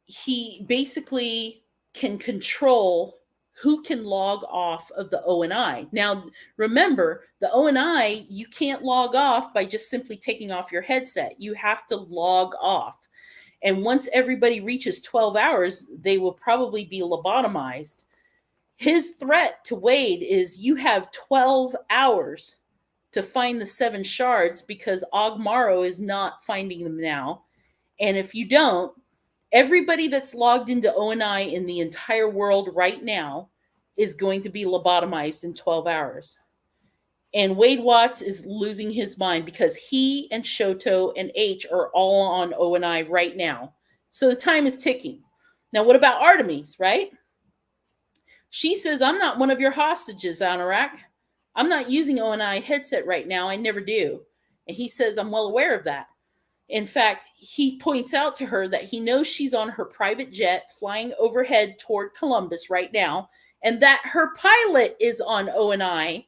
he basically can control who can log off of the ONI. Now, remember, the ONI, you can't log off by just simply taking off your headset. You have to log off. And once everybody reaches 12 hours, they will probably be lobotomized. His threat to Wade is, you have 12 hours to find the 7 shards, because Og Morrow is not finding them now. And if you don't, everybody that's logged into ONI in the entire world right now is going to be lobotomized in 12 hours. And Wade Watts is losing his mind because he and Shoto and H are all on ONI right now. So the time is ticking. Now, what about Artemis, right? She says, I'm not one of your hostages, Anorak. I'm not using ONI headset right now. I never do. And he says, I'm well aware of that. In fact, he points out to her that he knows she's on her private jet flying overhead toward Columbus right now, and that her pilot is on ONI.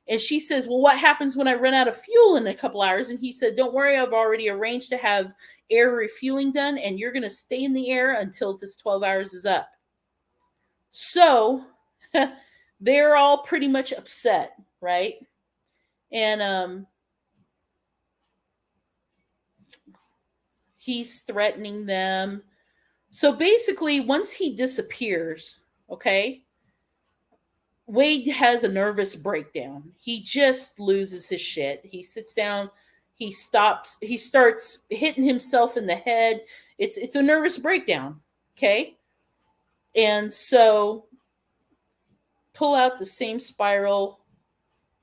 And she says, well, what happens when I run out of fuel in a couple hours? And he said, don't worry, I've already arranged to have air refueling done, and you're going to stay in the air until this 12 hours is up. So they're all pretty much upset, right? And he's threatening them. So basically, once he disappears, okay, Wade has a nervous breakdown. He just loses his shit. He sits down, he stops, he starts hitting himself in the head. It's a nervous breakdown, okay? And so pull out the same spiral,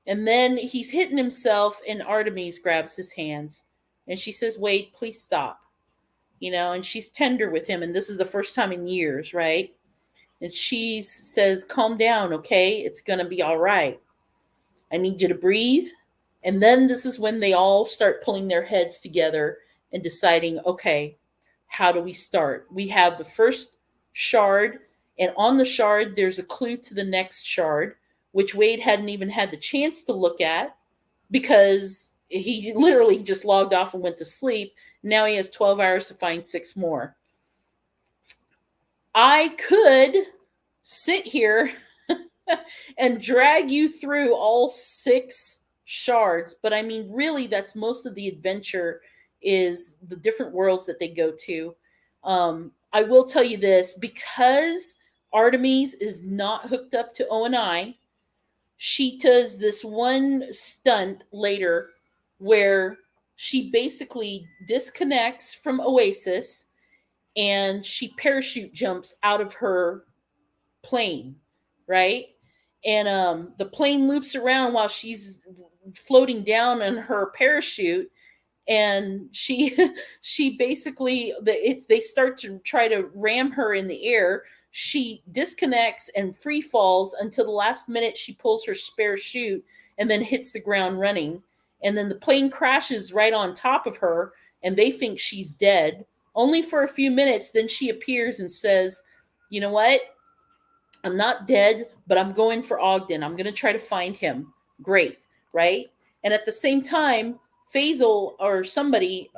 and then he's hitting himself, and Artemis grabs his hands, and she says, Wade, please stop. And she's tender with him, and this is the first time in years, right? And she says, calm down, okay? It's going to be all right. I need you to breathe. And then this is when they all start pulling their heads together and deciding, okay, how do we start? We have the first shard, and on the shard, there's a clue to the next shard, which Wade hadn't even had the chance to look at because he literally just logged off and went to sleep. Now he has 12 hours to find 6 more. I could sit here and drag you through all 6 shards, but I mean, really, that's most of the adventure is the different worlds that they go to. I will tell you this, because Artemis is not hooked up to ONI, she does this one stunt later where she basically disconnects from Oasis and she parachute jumps out of her plane, right? And the plane loops around while she's floating down on her parachute, and she basically they start to try to ram her in the air. She disconnects and free falls until the last minute. She pulls her spare chute and then hits the ground running, and then the plane crashes right on top of her, and they think she's dead. Only for a few minutes, then she appears and says, you know what? I'm not dead, but I'm going for Ogden. I'm going to try to find him. Great, right? And at the same time, Faisal or somebody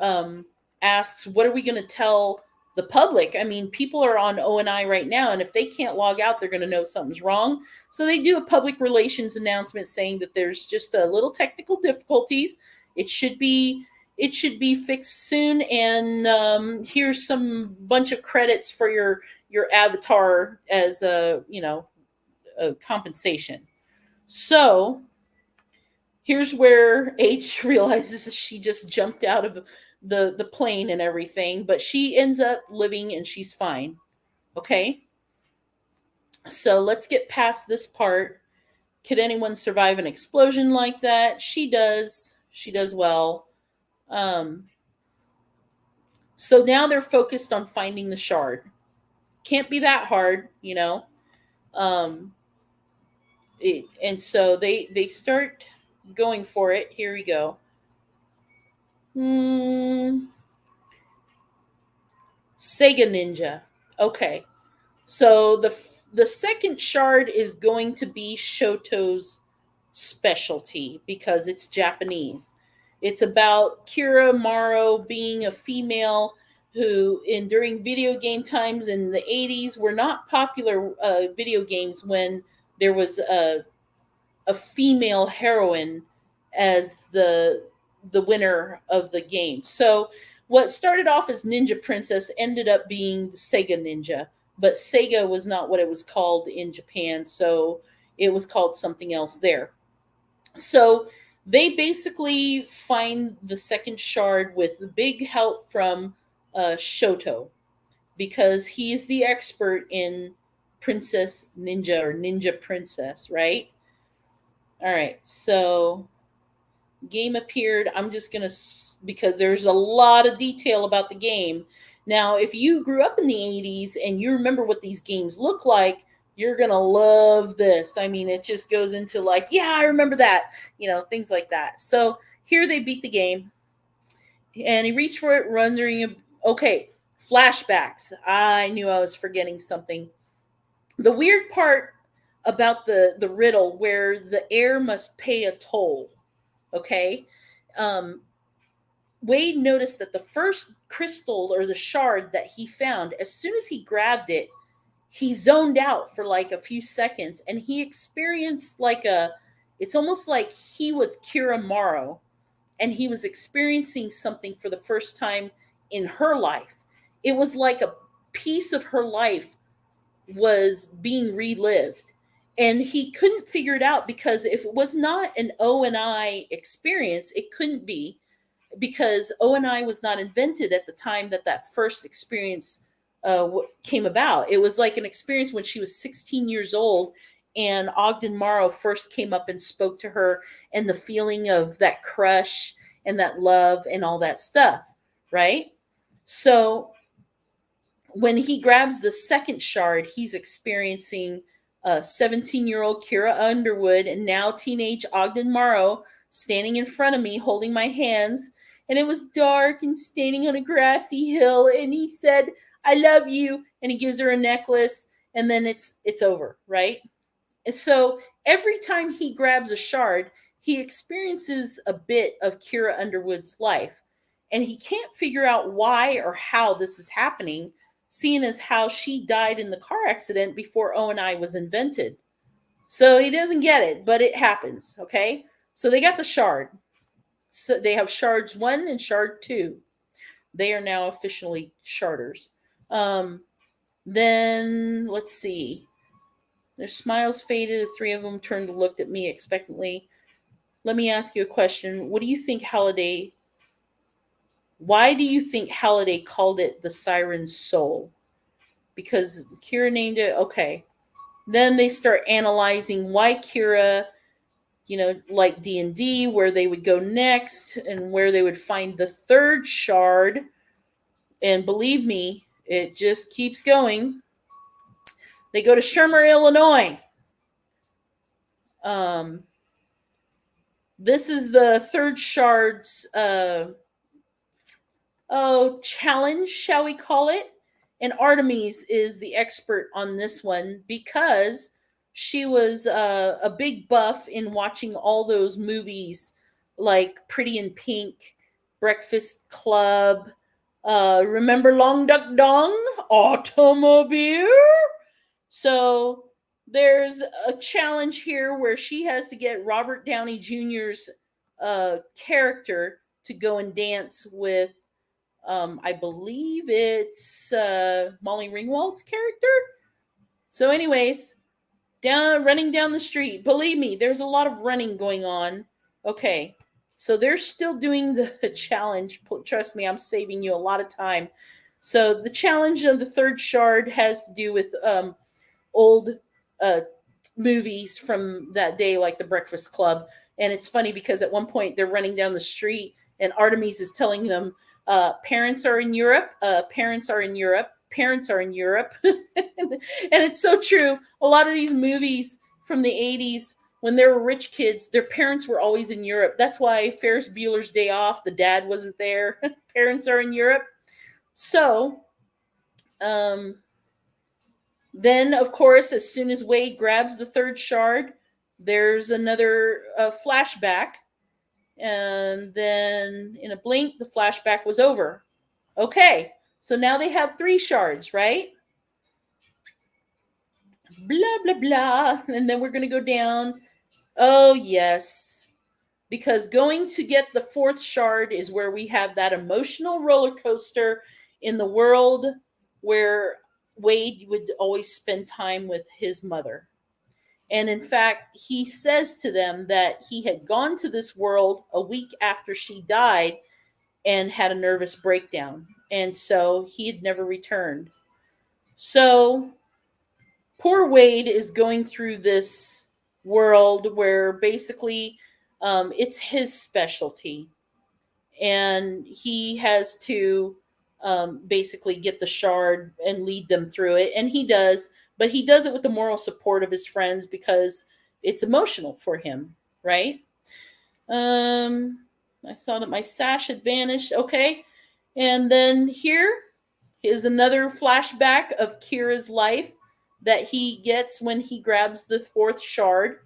asks, what are we going to tell the public? I mean, people are on ONI right now, and if they can't log out, they're going to know something's wrong. So they do a public relations announcement saying that there's just a little technical difficulties. It should be fixed soon, and here's some bunch of credits for your avatar as a compensation. So here's where H realizes that she just jumped out of the plane and everything, but she ends up living and she's fine. Okay, so let's get past this part. Could anyone survive an explosion like that? She does well. So now they're focused on finding the shard. Can't be that hard, and so they start going for it. Here we go. Sega Ninja. Okay, so the second shard is going to be Shoto's specialty because it's Japanese. It's about Kira Maro being a female who, during video game times in the 80s, were not popular video games when there was a female heroine as the winner of the game. So what started off as Ninja Princess ended up being Sega Ninja, but Sega was not what it was called in Japan, so it was called something else there. So they basically find the second shard with big help from Shoto, because he's the expert in Princess Ninja or Ninja Princess, right? All right, so game appeared. I'm just going to, because there's a lot of detail about the game. Now, if you grew up in the 80s and you remember what these games look like, you're going to love this. I mean, it just goes into like, yeah, I remember that, things like that. So here they beat the game and he reached for it, wondering, okay, flashbacks. I knew I was forgetting something. The weird part about the riddle where the heir must pay a toll. Okay. Um, Wade noticed that the first crystal or the shard that he found, as soon as he grabbed it, he zoned out for like a few seconds and he experienced it's almost like he was Kira Morrow and he was experiencing something for the first time in her life. It was like a piece of her life was being relived. And he couldn't figure it out because if it was not an O and I experience, it couldn't be, because O and I was not invented at the time that first experience came about. It was like an experience when she was 16 years old and Ogden Morrow first came up and spoke to her, and the feeling of that crush and that love and all that stuff, right? So when he grabs the second shard, he's experiencing 17-year-old Kira Underwood and now teenage Ogden Morrow standing in front of me, holding my hands. And it was dark and standing on a grassy hill. And he said, "I love you." And he gives her a necklace. And then it's over, right? And so every time he grabs a shard, he experiences a bit of Kira Underwood's life. And he can't figure out why or how this is happening, seeing as how she died in the car accident before O and I was invented. So he doesn't get it, but it happens, okay? So they got the shard. So they have shards 1 and shard 2. They are now officially sharders. Then let's see. Their smiles faded. The three of them turned and looked at me expectantly. Let me ask you a question. Why do you think Halliday called it the Siren's Soul? Because Kira named it. Okay. Then they start analyzing why Kira, like D&D, where they would go next and where they would find the third shard. And believe me, it just keeps going. They go to Shermer, Illinois. This is the third shard's challenge, shall we call it? And Artemis is the expert on this one because she was a big buff in watching all those movies like Pretty in Pink, Breakfast Club, remember Long Duck Dong, Automobile? So there's a challenge here where she has to get Robert Downey Jr.'s character to go and dance with, I believe it's Molly Ringwald's character. So, anyways, running down the street. Believe me, there's a lot of running going on. Okay, so they're still doing the challenge. Trust me, I'm saving you a lot of time. So the challenge of the third shard has to do with old movies from that day, like The Breakfast Club. And it's funny because at one point they're running down the street and Artemis is telling them, parents are in Europe, parents are in Europe, parents are in Europe. And it's so true. A lot of these movies from the 80s, when there were rich kids, their parents were always in Europe. That's why Ferris Bueller's Day Off, the dad wasn't there. Parents are in Europe. So, then, of course, as soon as Wade grabs the third shard, there's another flashback. And then in a blink, the flashback was over. Okay, so now they have 3 shards, right? Blah, blah, blah. And then we're going to go down. Oh, yes. Because going to get the 4th shard is where we have that emotional roller coaster in the world where Wade would always spend time with his mother. And in fact, he says to them that he had gone to this world a week after she died and had a nervous breakdown. And so he had never returned. So poor Wade is going through this world where basically it's his specialty, and he has to basically get the shard and lead them through it, and he does, but he does it with the moral support of his friends because it's emotional for him, right? I saw that my sash had vanished. Okay, and then here is another flashback of Kira's life that he gets when he grabs the fourth shard,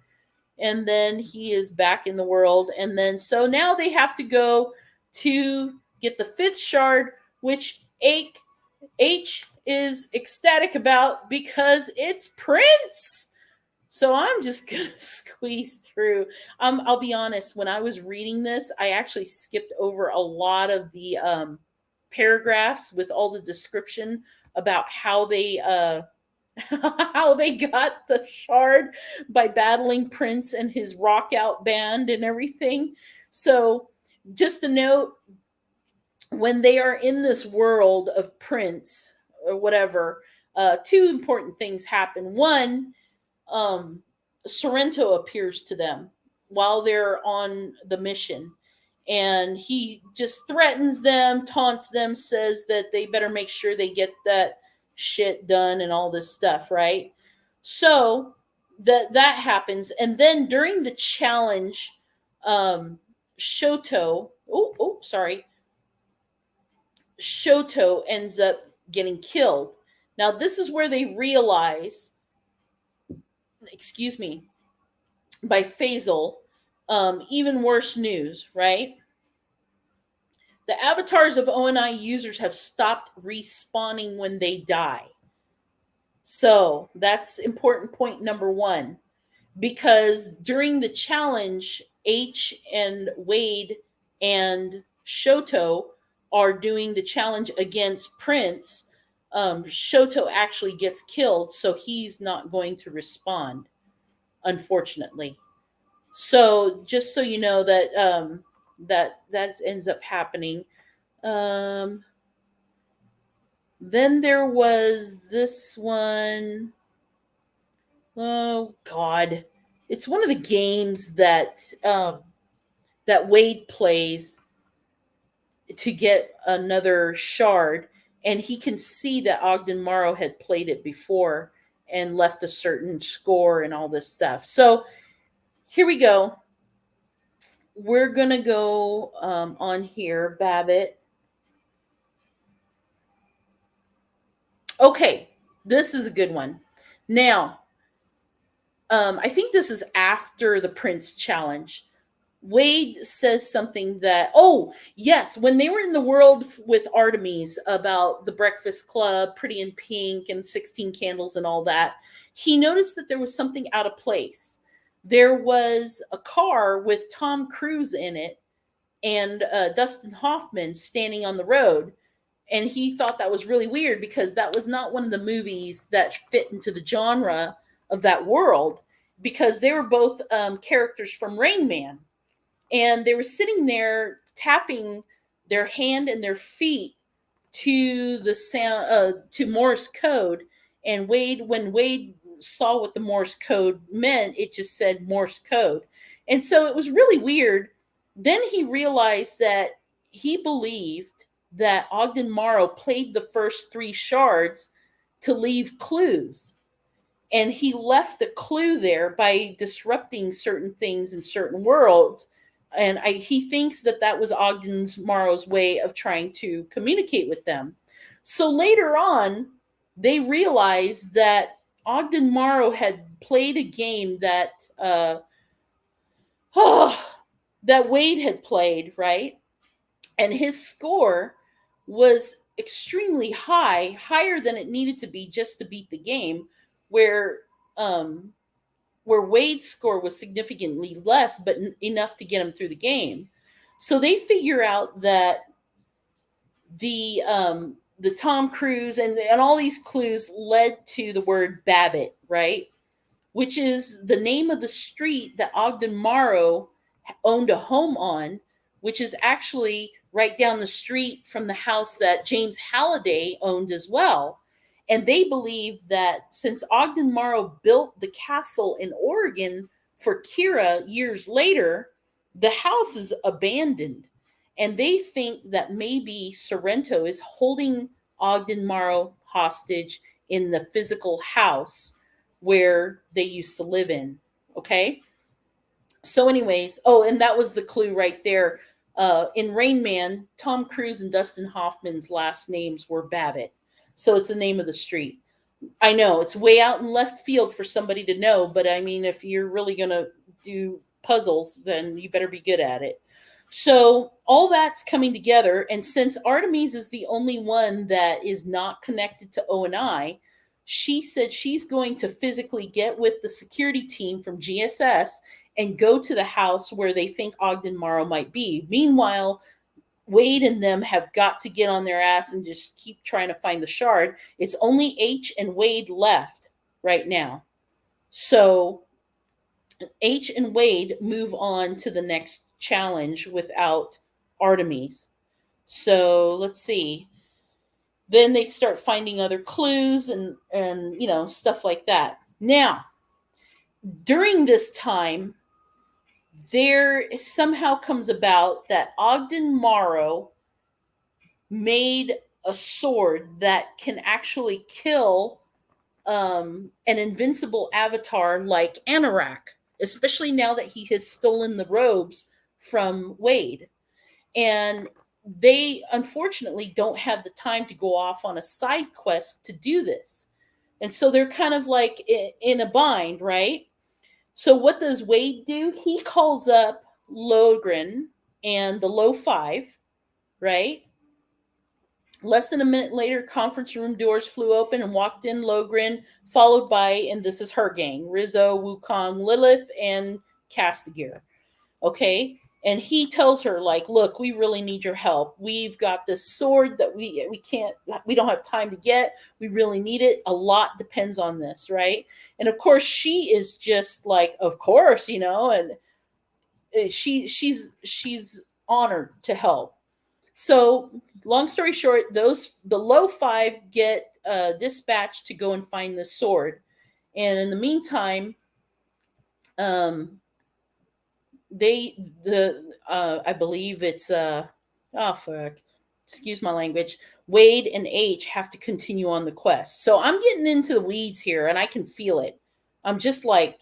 and then he is back in the world. And then so now they have to go to get the fifth shard, which H is ecstatic about because it's Prince. So I'm just gonna squeeze through. I'll be honest. When I was reading this, I actually skipped over a lot of the paragraphs with all the description about how they how they got the shard by battling Prince and his rock out band and everything. So just a note, when they are in this world of Prince or whatever, two important things happen. One, Sorrento appears to them while they're on the mission, and he just threatens them, taunts them, says that they better make sure they get that shit done and all this stuff, right? So that happens, and then during the challenge, Shoto, sorry, Shoto ends up getting killed. Now this is where they realize, excuse me, by Faisal, even worse news, right? The avatars of ONI users have stopped respawning when they die. So that's important point number one. Because during the challenge, H and Wade and Shoto are doing the challenge against Prince. Shoto actually gets killed, so he's not going to respond, unfortunately. So just so you know that that ends up happening. Then there was this one. Oh God, it's one of the games that that Wade plays to get another shard, and he can see that Ogden Morrow had played it before and left a certain score and all this stuff. So here we go. We're gonna go on here, Babbitt. Okay, this is a good one. Now, I think this is after the Prince challenge. Wade says something that, oh, yes, when they were in the world with Artemis about the Breakfast Club, Pretty in Pink, and 16 Candles and all that, he noticed that there was something out of place. There was a car with Tom Cruise in it and Dustin Hoffman standing on the road. And he thought that was really weird because that was not one of the movies that fit into the genre of that world, because they were both characters from Rain Man. And they were sitting there tapping their hand and their feet to the sound, to Morse code. And when Wade saw what the Morse code meant, it just said Morse code. And so it was really weird. Then he realized that he believed that Ogden Morrow played the first three shards to leave clues. And he left a clue there by disrupting certain things in certain worlds. And he thinks that that was Ogden Morrow's way of trying to communicate with them. So later on, they realized that Ogden Morrow had played a game that that Wade had played, right? And his score was extremely high, higher than it needed to be just to beat the game, where Wade's score was significantly less, but enough to get him through the game. So they figure out that the Tom Cruise and all these clues led to the word Babbitt, right? Which is the name of the street that Ogden Morrow owned a home on, which is actually right down the street from the house that James Halliday owned as well. And they believe that since Ogden Morrow built the castle in Oregon for Kira years later, the house is abandoned. And they think that maybe Sorrento is holding Ogden Morrow hostage in the physical house where they used to live in. Okay. So, anyways, oh, and that was the clue right there. In Rain Man, Tom Cruise and Dustin Hoffman's last names were Babbitt. So it's the name of the street. I know it's way out in left field for somebody to know, but I mean, if you're really going to do puzzles, then you better be good at it. So all that's coming together. And since Artemis is the only one that is not connected to O&I, she said she's going to physically get with the security team from GSS and go to the house where they think Ogden Morrow might be. Meanwhile, Wade and them have got to get on their ass and just keep trying to find the shard. It's only H and Wade left right now. So H and Wade move on to the next challenge without Artemis. So let's see. Then they start finding other clues and stuff like that. Now, during this time, there somehow comes about that Ogden Morrow made a sword that can actually kill an invincible avatar like Anorak, especially now that he has stolen the robes from Wade. And they unfortunately don't have the time to go off on a side quest to do this. And so they're kind of like in a bind, right? So what does Wade do? He calls up Logren and the Low Five, right? Less than a minute later, conference room doors flew open and walked in Logren, followed by, and this is her gang, Rizzo, Wukong, Lilith, and Castigar. Okay? And he tells her, like, look, we really need your help. We've got this sword that we don't have time to get. We really need it. A lot depends on this, right? And of course, she is just like, of course, and she's honored to help. So, long story short, the Low Five get dispatched to go and find the sword, and in the meantime, I believe it's excuse my language. Wade and H have to continue on the quest. So I'm getting into the weeds here, and I can feel it. I'm just like,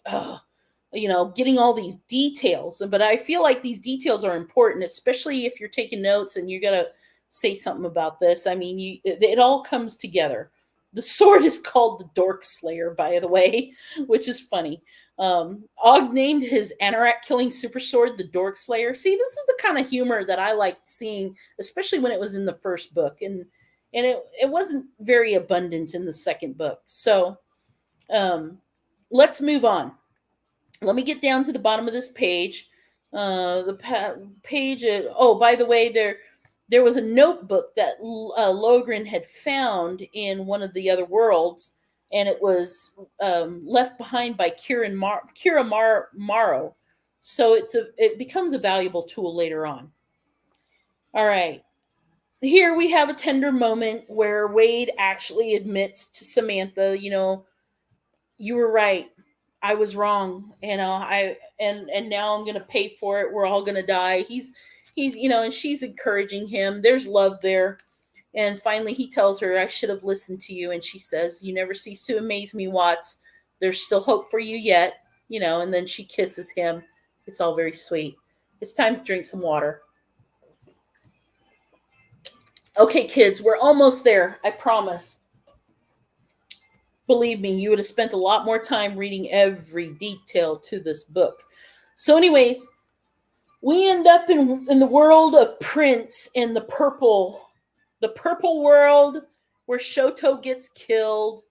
getting all these details. But I feel like these details are important, especially if you're taking notes and you're gonna say something about this. I mean, it all comes together. The sword is called the Dork Slayer, by the way, which is funny. Og named his Anorak killing super sword the Dork Slayer. See, this is the kind of humor that I liked seeing, especially when it was in the first book, and it wasn't very abundant in the second book. So let's move on. Let me get down to the bottom of this page. Page. By the way, there was a notebook that Logren had found in one of the other worlds, and it was left behind by Kira Morrow. So it becomes a valuable tool later on. All right. Here we have a tender moment where Wade actually admits to Samantha, you were right. I was wrong. And now I'm going to pay for it. We're all going to die. He's and she's encouraging him. There's love there. And finally, he tells her, I should have listened to you. And she says, you never cease to amaze me, Watts. There's still hope for you yet. And then she kisses him. It's all very sweet. It's time to drink some water. Okay, kids, we're almost there. I promise. Believe me, you would have spent a lot more time reading every detail to this book. So anyways, we end up in the world of Prince in the purple world where Shoto gets killed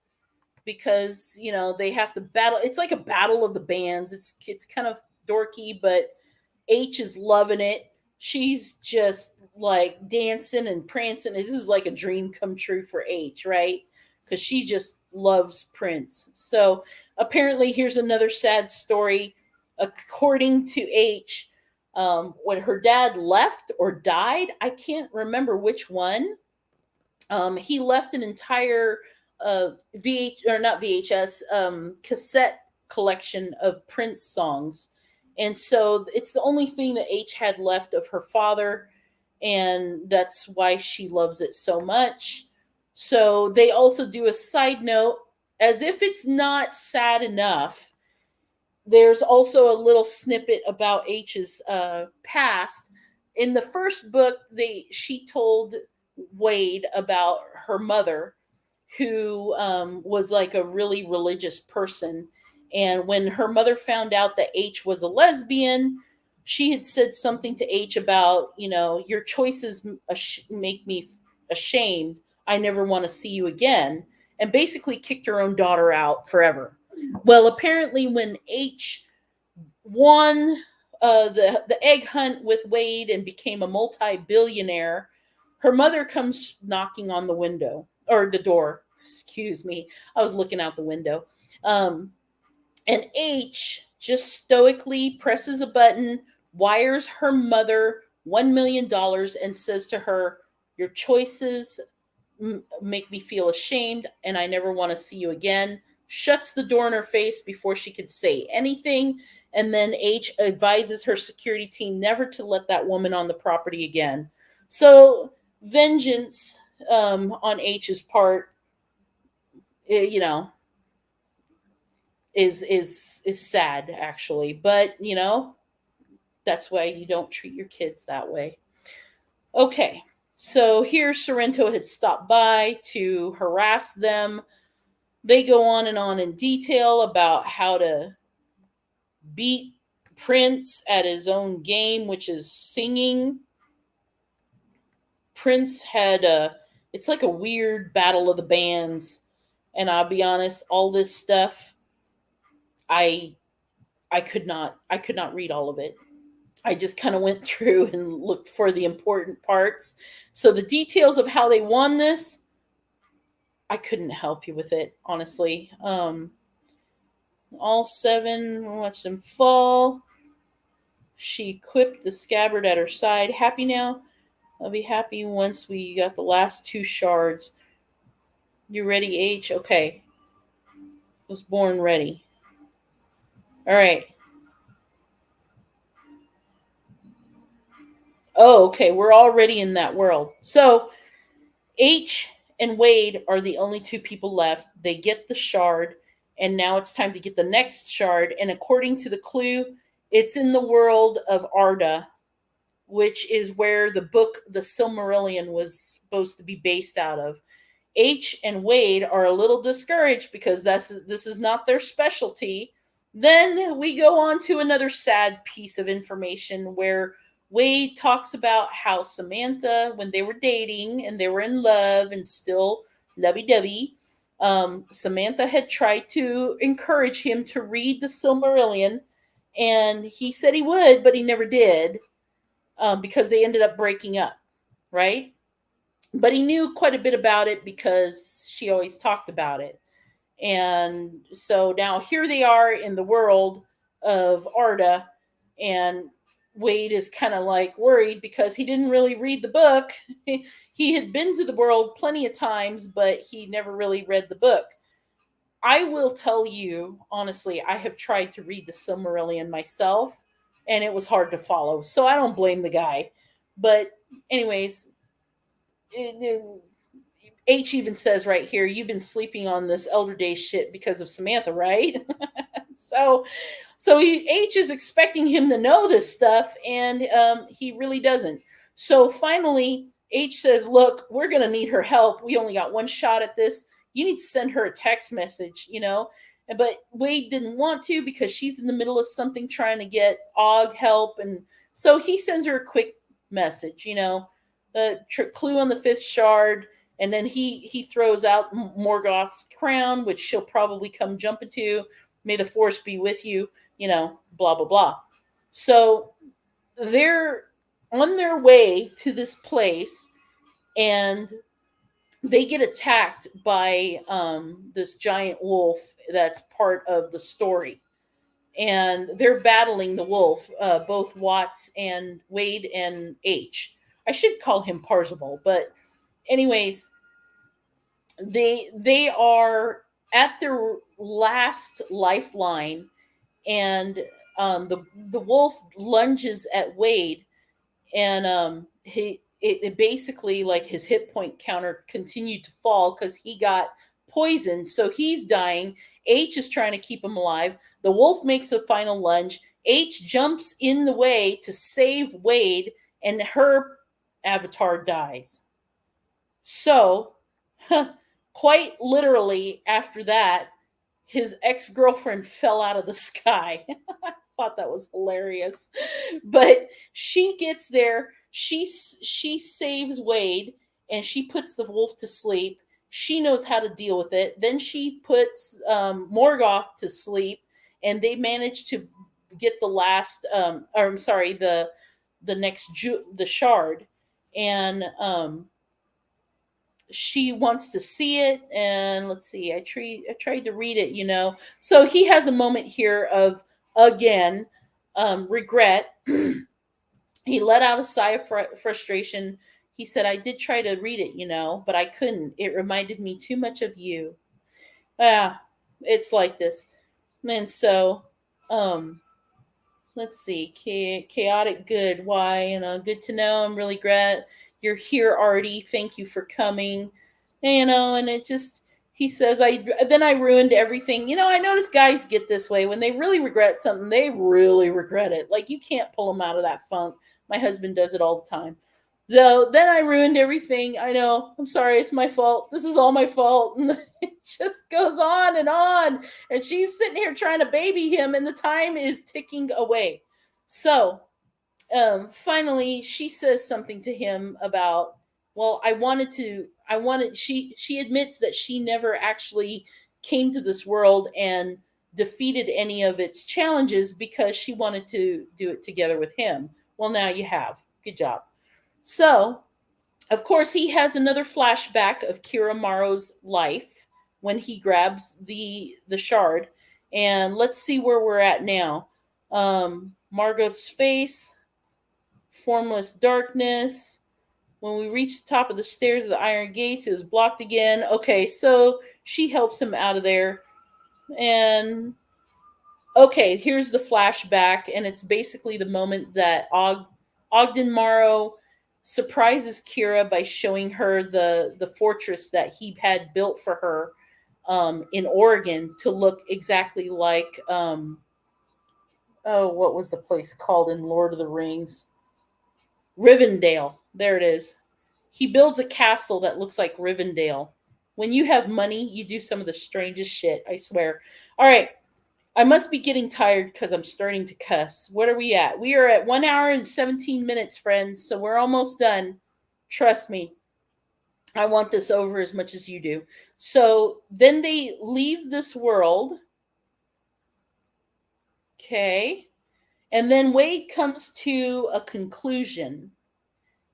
because, they have to battle. It's like a battle of the bands. It's kind of dorky, but H is loving it. She's just like dancing and prancing. This is like a dream come true for H, right? Because she just loves Prince. So apparently here's another sad story. According to H, when her dad left or died, I can't remember which one. He left an entire VH or not VHS cassette collection of Prince songs, and so it's the only thing that H had left of her father, and that's why she loves it so much. So they also do a side note, as if it's not sad enough. There's also a little snippet about H's past. In the first book, she told Wade about her mother, who was like a really religious person. And when her mother found out that H was a lesbian, she had said something to H about, your choices make me ashamed. I never want to see you again. And basically kicked her own daughter out forever. Well, apparently, when H won the egg hunt with Wade and became a multi-billionaire, her mother comes knocking on the window or the door. Excuse me, I was looking out the window. And H just stoically presses a button, wires her mother $1 million, and says to her, "Your choices make me feel ashamed, and I never want to see you again." Shuts the door in her face before she could say anything. And then H advises her security team never to let that woman on the property again. So vengeance on H's part, you know, is sad actually. But that's why you don't treat your kids that way. Okay, so here Sorrento had stopped by to harass them. They go on and on in detail about how to beat Prince at his own game, which is singing. Prince had it's like a weird battle of the bands, and I'll be honest, all this stuff, I I could not read all of it. I just kind of went through and looked for the important parts. So the details of how they won this, I couldn't help you with it, honestly. All seven, watch them fall. She equipped the scabbard at her side. Happy now? I'll be happy once we got the last two shards. You ready, H? Okay. Was born ready. All right. Oh, okay. We're already in that world. So H and Wade are the only two people left. They get the shard, and now it's time to get the next shard. And according to the clue, it's in the world of Arda, which is where the book The Silmarillion was supposed to be based out of. H and Wade are a little discouraged because this is not their specialty. Then we go on to another sad piece of information where Wade talks about how Samantha, when they were dating and they were in love and still lovey-dovey, Samantha had tried to encourage him to read the Silmarillion, and he said he would, but he never did, because they ended up breaking up, right? But he knew quite a bit about it because she always talked about it. And so now here they are in the world of Arda, and Wade is kind of like worried because he didn't really read the book. He had been to the world plenty of times, but he never really read the book. I will tell you, honestly, I have tried to read the Silmarillion myself, and it was hard to follow. So I don't blame the guy. But, anyways, H even says right here, "You've been sleeping on this Elder Day shit because of Samantha, right?" so H is expecting him to know this stuff, and he really doesn't. So finally, H says, "Look, we're going to need her help. We only got one shot at this. You need to send her a text message, But Wade didn't want to because she's in the middle of something trying to get Og help. And so he sends her a quick message, the clue on the fifth shard. And then he throws out Morgoth's crown, which she'll probably come jumping to. May the force be with you, blah, blah, blah. So they're on their way to this place, and they get attacked by this giant wolf that's part of the story. And they're battling the wolf, both Watts and Wade and H. I should call him Parzival, but anyways, they are at their last lifeline, and the wolf lunges at Wade, and it basically, like, his hit point counter continued to fall because he got poisoned, so he's dying. H is trying to keep him alive. The wolf makes a final lunge. H jumps in the way to save Wade, and her avatar dies. So, quite literally, after that, his ex-girlfriend fell out of the sky. Thought that was hilarious. But she gets there, she saves Wade, and she puts the wolf to sleep. She knows how to deal with it. Then she puts Morgoth to sleep, and they manage to get the last, or I'm sorry, the next the shard, and she wants to see it. And let's see, I tried to read it, so he has a moment here of, again, regret. He let out a sigh of frustration. He said, I did try to read it, but I couldn't. It reminded me too much of you. It's like this. And so, let's see, chaotic good. Why? Good to know. I'm really glad you're here, Artie. Thank you for coming. And it just, he says, I ruined everything. I notice guys get this way when they really regret something. They really regret it. Like, you can't pull them out of that funk. My husband does it all the time. So then I ruined everything. I know. I'm sorry. It's my fault. This is all my fault. And it just goes on and on. And she's sitting here trying to baby him, and the time is ticking away. So finally, she says something to him about, well, she admits that she never actually came to this world and defeated any of its challenges because she wanted to do it together with him. Well, now you have. Good job. So, of course, he has another flashback of Kira Morrow's life when he grabs the shard. And let's see where we're at now. Margot's face, formless darkness. When we reached the top of the stairs of the iron gates, it was blocked again. Okay, so she helps him out of there. And okay, here's the flashback, and it's basically the moment that Ogden Morrow surprises Kira by showing her the fortress that he had built for her in Oregon to look exactly like what was the place called in Lord of the Rings? Rivendell. There it is. He builds a castle that looks like Rivendell. When you have money, you do some of the strangest shit, I swear. All right. I must be getting tired because I'm starting to cuss. What are we at? We are at 1 hour and 17 minutes, friends. So we're almost done. Trust me. I want this over as much as you do. So then they leave this world. Okay. And then Wade comes to a conclusion.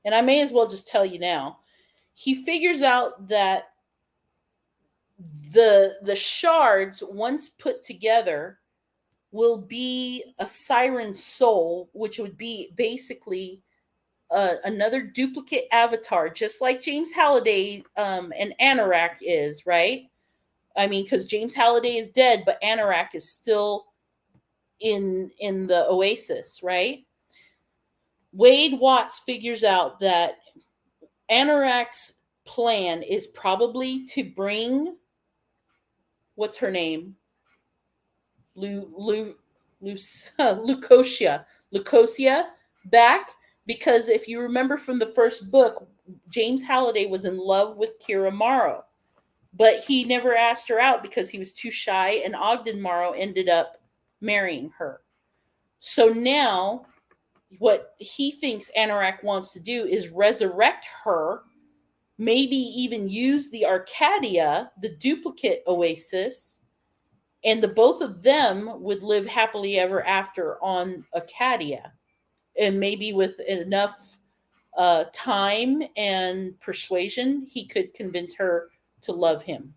And I may as well just tell you now. He figures out that the shards, once put together, will be a siren soul, which would be basically another duplicate avatar, just like James Halliday and Anorak is, right? I mean, because James Halliday is dead, but Anorak is still in the Oasis, right? Wade Watts figures out that Anorak's plan is probably to bring, what's her name? Lucosia back, because if you remember from the first book, James Halliday was in love with Kira Morrow, but he never asked her out because he was too shy, and Ogden Morrow ended up marrying her. So now what he thinks Anorak wants to do is resurrect her, maybe even use the Arcadia, the duplicate Oasis, and the both of them would live happily ever after on Arcadia. And maybe with enough time and persuasion, he could convince her to love him.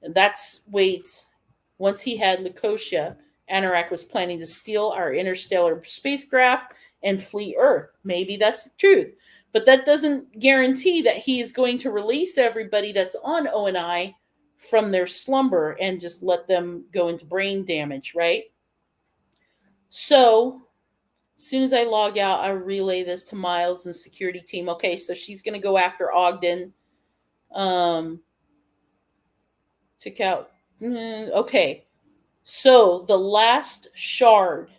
And that's Wade's. Once he had Lucosia, Anorak was planning to steal our interstellar spacecraft and flee Earth. Maybe that's the truth. But that doesn't guarantee that he is going to release everybody that's on ONI from their slumber and just let them go into brain damage, right? So as soon as I log out, I relay this to Miles and security team. Okay, so she's going to go after Ogden. Took out. Okay, so the last shard.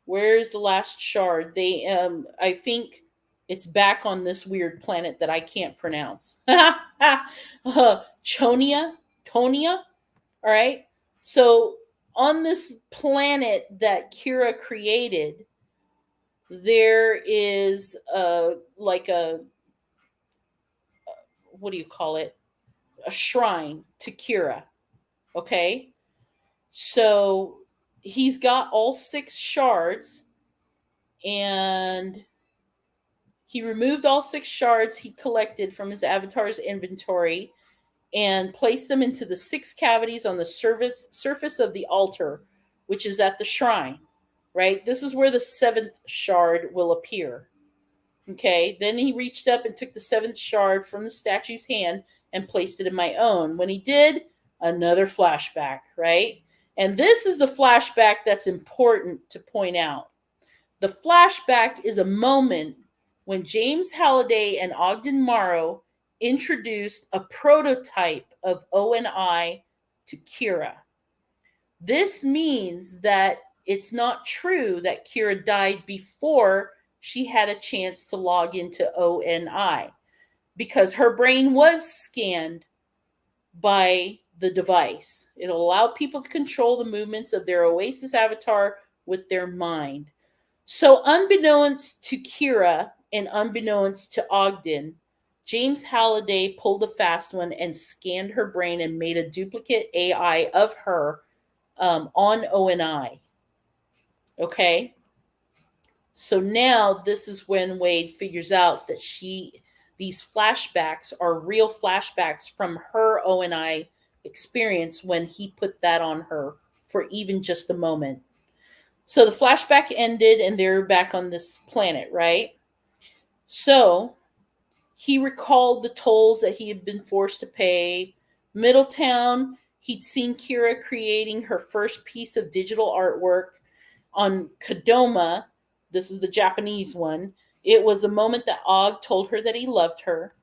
Where is the last shard? They, I think it's back on this weird planet that I can't pronounce. Chonia, Tonia. All right. So on this planet that Kira created, there is like a, what do you call it? A shrine to Kira. Okay. So he's got all 6 shards, and he removed all 6 shards he collected from his avatar's inventory and placed them into the 6 cavities on the surface of the altar, which is at the shrine, right? This is where the 7th shard will appear. Okay, then he reached up and took the 7th shard from the statue's hand and placed it in my own. When he did, another flashback, right? And this is the flashback that's important to point out. The flashback is a moment when James Halliday and Ogden Morrow introduced a prototype of ONI to Kira. This means that it's not true that Kira died before she had a chance to log into ONI, because her brain was scanned by the device. It'll allow people to control the movements of their Oasis avatar with their mind. So unbeknownst to Kira and unbeknownst to Ogden, James Halliday pulled a fast one and scanned her brain and made a duplicate AI of her on ONI. Okay? So now this is when Wade figures out that these flashbacks are real flashbacks from her ONI experience when he put that on her for even just a moment. So the flashback ended and they're back on this planet, right? So he recalled the tolls that he had been forced to pay. Middletown, he'd seen Kira creating her first piece of digital artwork. On Kodama, this is the Japanese one, it was a moment that Og told her that he loved her.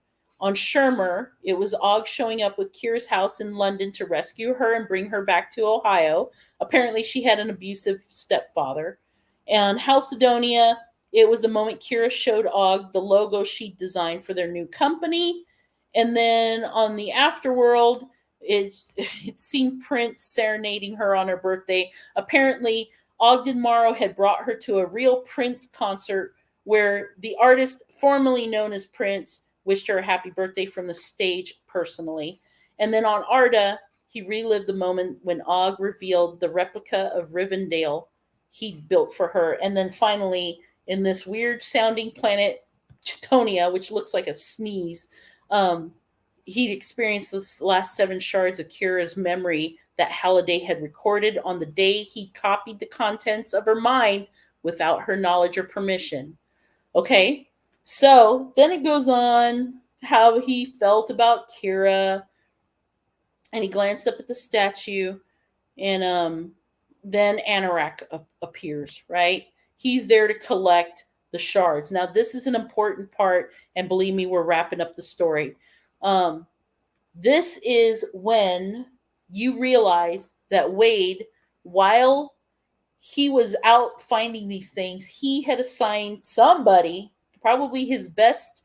On Shermer, it was Og showing up with Kira's house in London to rescue her and bring her back to Ohio. Apparently, she had an abusive stepfather. And Halcydonia, it was the moment Kira showed Og the logo she designed for their new company. And then on the Afterworld, it's seen Prince serenading her on her birthday. Apparently, Ogden Morrow had brought her to a real Prince concert where the artist formerly known as Prince wished her a happy birthday from the stage personally. And then on Arda, he relived the moment when Og revealed the replica of Rivendell he built for her. And then finally, in this weird sounding planet, Chitonia, which looks like a sneeze, he'd experienced the last 7 shards of Kira's memory that Halliday had recorded on the day he copied the contents of her mind without her knowledge or permission. Okay, so then it goes on how he felt about Kira, and he glanced up at the statue, and then Anorak appears, right? He's there to collect the shards. Now, this is an important part, and believe me, we're wrapping up the story. This is when you realize that Wade, while he was out finding these things, he had assigned somebody, probably his best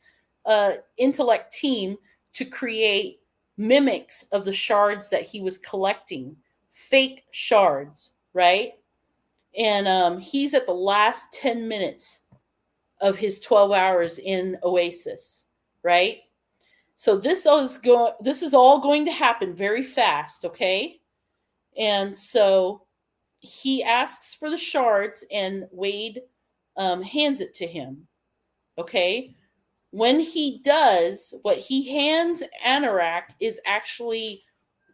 intellect team, to create mimics of the shards that he was collecting, fake shards, right? And he's at the last 10 minutes of his 12 hours in Oasis, right? So this is all going to happen very fast, okay? And so he asks for the shards, and Wade hands it to him, okay? When he does, what he hands Anorak is actually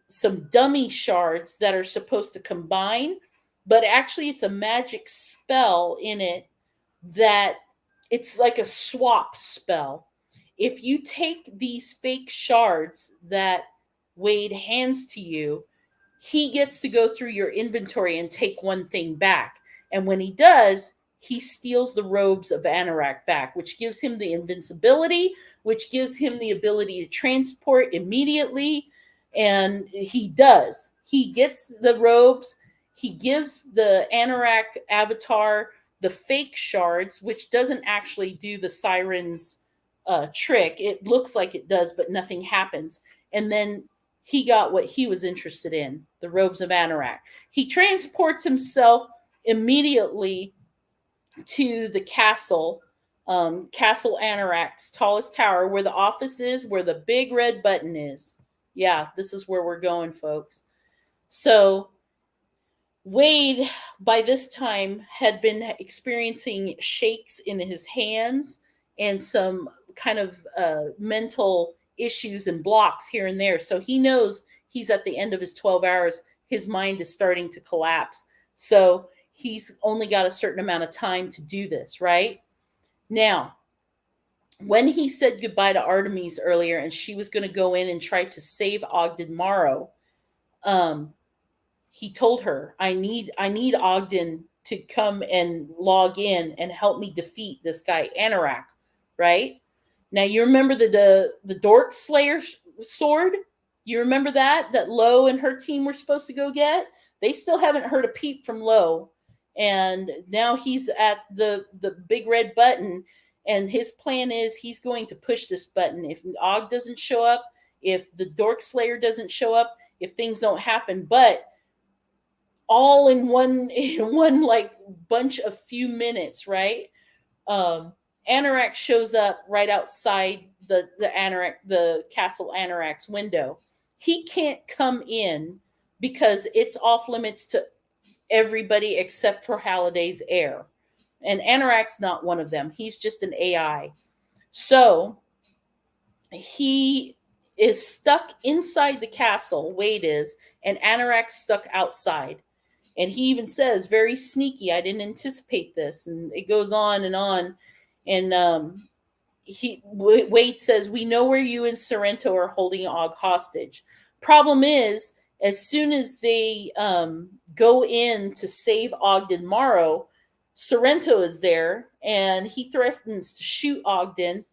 some dummy shards that are supposed to combine, but actually it's a magic spell in it that it's like a swap spell. If you take these fake shards that Wade hands to you, he gets to go through your inventory and take one thing back. And when he does, he steals the robes of Anorak back, which gives him the invincibility, which gives him the ability to transport immediately. And he does. He gets the robes, he gives the Anorak avatar the fake shards, which doesn't actually do the siren's trick. It looks like it does, but nothing happens. And then he got what he was interested in, the robes of Anorak. He transports himself immediately to the castle, Castle Anorak's tallest tower, where the office is, where the big red button is. Yeah, this is where we're going, folks. So Wade, by this time, had been experiencing shakes in his hands and some kind of mental issues and blocks here and there. So he knows he's at the end of his 12 hours. His mind is starting to collapse. So he's only got a certain amount of time to do this, right? Now, when he said goodbye to Artemis earlier and she was going to go in and try to save Ogden Morrow, he told her, I need Ogden to come and log in and help me defeat this guy Anorak, right? Now you remember the Dork Slayer sword? You remember that Lo and her team were supposed to go get? They still haven't heard a peep from Lo. And now he's at the big red button, and his plan is he's going to push this button. If Og doesn't show up, if the Dork Slayer doesn't show up, if things don't happen, but all in one like bunch of few minutes, right? Anorak shows up right outside the Castle Anorak's window. He can't come in because it's off limits to everybody except for Halliday's heir. And Anorak's not one of them. He's just an AI. So he is stuck inside the castle, Wade is, and Anorak's stuck outside. And he even says, very sneaky, I didn't anticipate this. And it goes on and on. And Wade says, we know where you and Sorrento are holding Og hostage. Problem is, as soon as they go in to save Ogden Morrow, Sorrento is there, and he threatens to shoot Ogden.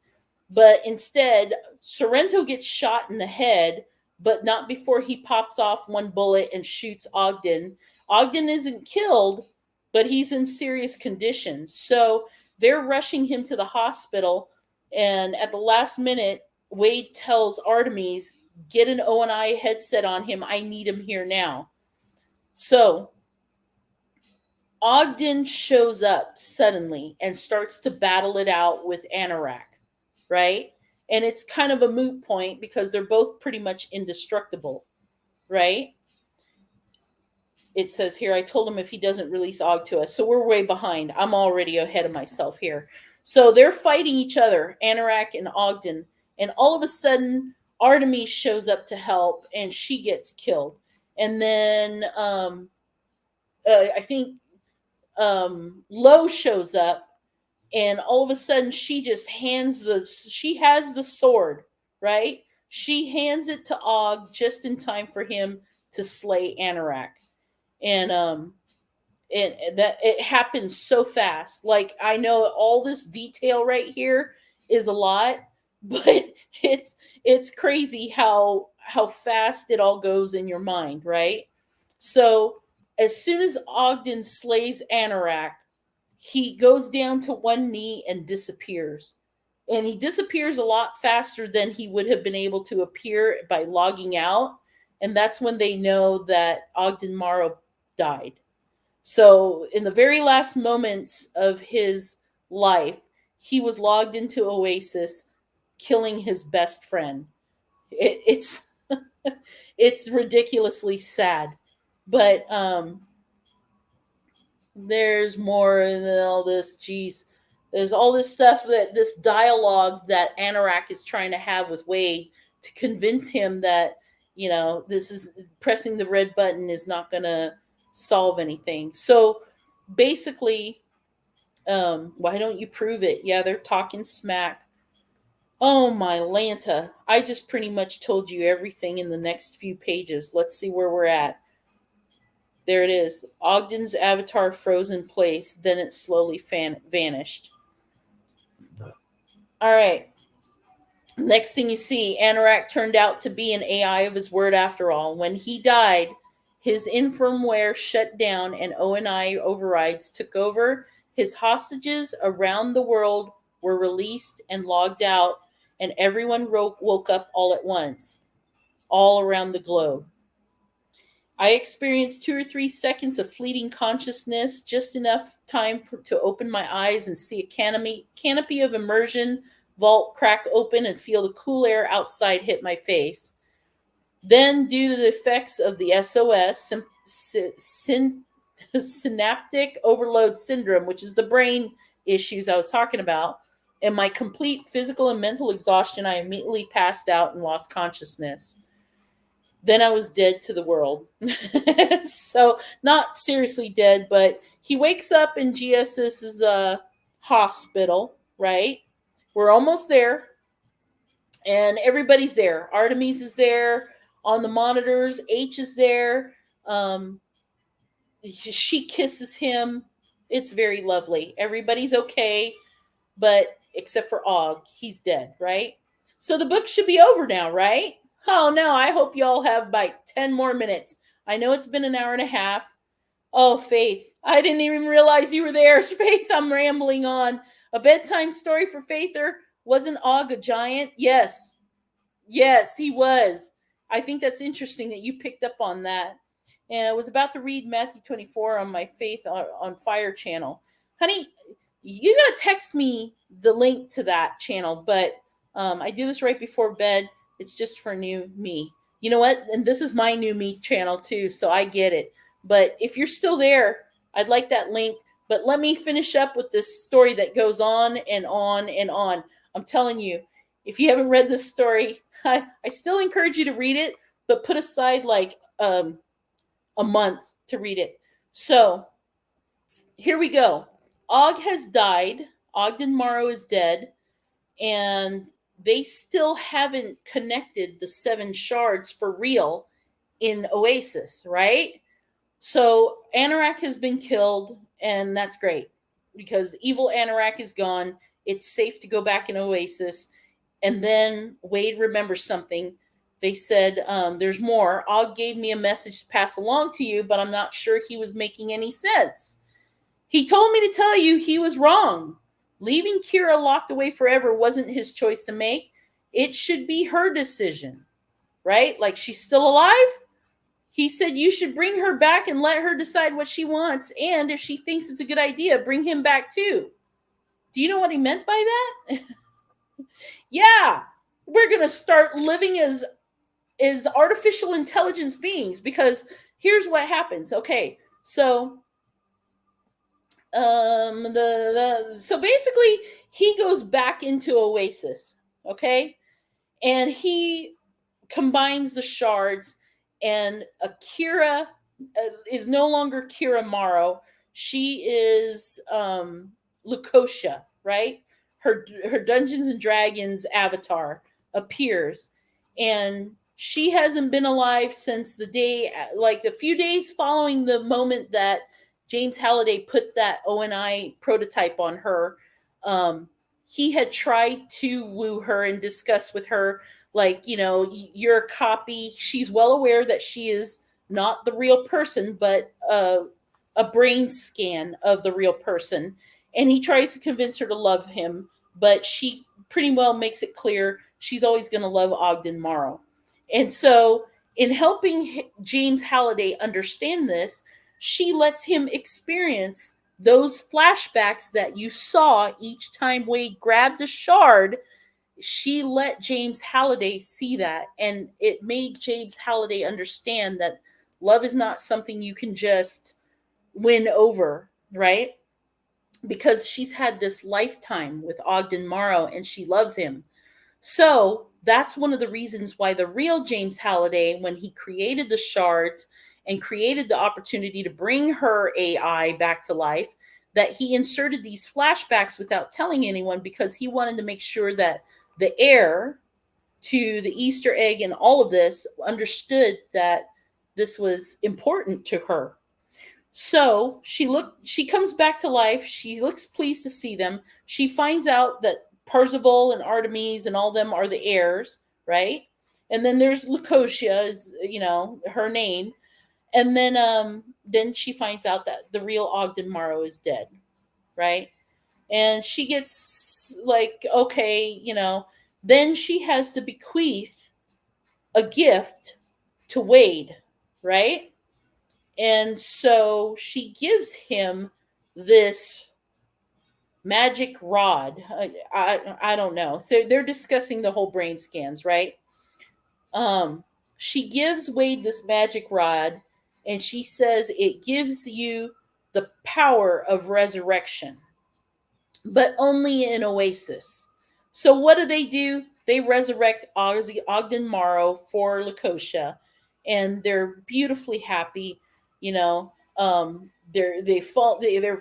But instead, Sorrento gets shot in the head, but not before he pops off one bullet and shoots Ogden. Ogden isn't killed, but he's in serious condition. So they're rushing him to the hospital. And at the last minute, Wade tells Artemis, get an ONI headset on him. I need him here now. So Ogden shows up suddenly and starts to battle it out with Anorak, right? And it's kind of a moot point because they're both pretty much indestructible, right? It says here, I told him if he doesn't release Og to us. So we're way behind. I'm already ahead of myself here. So they're fighting each other, Anorak and Ogden. And all of a sudden, Artemis shows up to help and she gets killed. And then I think Lo shows up, and all of a sudden she just has the sword, right? She hands it to Og just in time for him to slay Anorak. And that it happens so fast. Like, I know all this detail right here is a lot, but it's crazy how fast it all goes in your mind, right? So as soon as Ogden slays Anorak, he goes down to one knee and disappears. And he disappears a lot faster than he would have been able to appear by logging out. And that's when they know that Ogden Morrow died. So in the very last moments of his life, he was logged into Oasis, killing his best friend. It's it's ridiculously sad, but there's more than all this. Geez, there's all this stuff, that this dialogue that Anorak is trying to have with Wade to convince him that, this is pressing the red button is not going to solve anything. So basically, Why don't you prove it? Yeah, they're talking smack. Oh my Lanta. I just pretty much told you everything in the next few pages. Let's see where we're at. There it is. Ogden's avatar froze in place, then it slowly vanished. All right. Next thing you see, Anorak turned out to be an AI of his word after all. When he died, his infirmware shut down and ONI overrides took over. His hostages around the world were released and logged out, and everyone woke up all at once, all around the globe. I experienced 2 or 3 seconds of fleeting consciousness, just enough time to open my eyes and see a canopy of immersion vault crack open and feel the cool air outside hit my face. Then, due to the effects of the SOS, synaptic overload syndrome, which is the brain issues I was talking about, and my complete physical and mental exhaustion, I immediately passed out and lost consciousness. Then I was dead to the world. So, not seriously dead, but he wakes up in GSS's hospital, right? We're almost there. And everybody's there. Artemis is there on the monitors. H is there. She kisses him. It's very lovely. Everybody's okay, but except for Og, he's dead, right? So the book should be over now, right? Oh no, I hope y'all have like 10 more minutes. I know it's been an hour and a half. Oh, Faith, I didn't even realize you were there. Faith, I'm rambling on. A bedtime story for Faither. Wasn't Og a giant? Yes. Yes, he was. I think that's interesting that you picked up on that. And I was about to read Matthew 24 on my Faith on Fire channel. Honey, you got to text me the link to that channel, but I do this right before bed. It's just for new me. You know what? And this is my new me channel too, so I get it. But if you're still there, I'd like that link. But let me finish up with this story that goes on and on and on. I'm telling you, if you haven't read this story, I still encourage you to read it, but put aside like a month to read it. So here we go. Og has died. Ogden Morrow is dead. And they still haven't connected the 7 shards for real in Oasis, right? So Anorak has been killed, and that's great because evil Anorak is gone. It's safe to go back in Oasis. And then Wade remembers something. They said, there's more. Og gave me a message to pass along to you, but I'm not sure he was making any sense. He told me to tell you he was wrong. Leaving Kira locked away forever wasn't his choice to make. It should be her decision, right? Like she's still alive. He said you should bring her back and let her decide what she wants. And if she thinks it's a good idea, bring him back too. Do you know what he meant by that? Yeah, we're going to start living as artificial intelligence beings because here's what happens. Okay, so so basically he goes back into Oasis, okay? And he combines the shards, and Kira is no longer Kira Morrow. She is Lucosia, right? Her Dungeons and Dragons avatar appears, and she hasn't been alive since the day, like a few days following the moment that James Halliday put that ONI prototype on her. He had tried to woo her and discuss with her, like, you know, you're a copy. She's well aware that she is not the real person, but a brain scan of the real person. And he tries to convince her to love him, but she pretty well makes it clear she's always going to love Ogden Morrow. And so in helping James Halliday understand this, she lets him experience those flashbacks that you saw each time Wade grabbed a shard. She let James Halliday see that, and it made James Halliday understand that love is not something you can just win over, right? Because she's had this lifetime with Ogden Morrow and she loves him. So that's one of the reasons why the real James Halliday, when he created the shards and created the opportunity to bring her AI back to life, that he inserted these flashbacks without telling anyone because he wanted to make sure that the heir to the Easter egg and all of this understood that this was important to her. So she comes back to life. She looks pleased to see them. She finds out that Parzival and Artemis and all them are the heirs, right? And then there's Lucosia is, her name. And then she finds out that the real Ogden Morrow is dead, right? And she gets like, okay, then she has to bequeath a gift to Wade, right? And so she gives him this magic rod. I don't know. So they're discussing the whole brain scans, right? She gives Wade this magic rod, and she says it gives you the power of resurrection, but only in Oasis. So what do? They resurrect Ogden Morrow for Lucosia, and they're beautifully happy. They're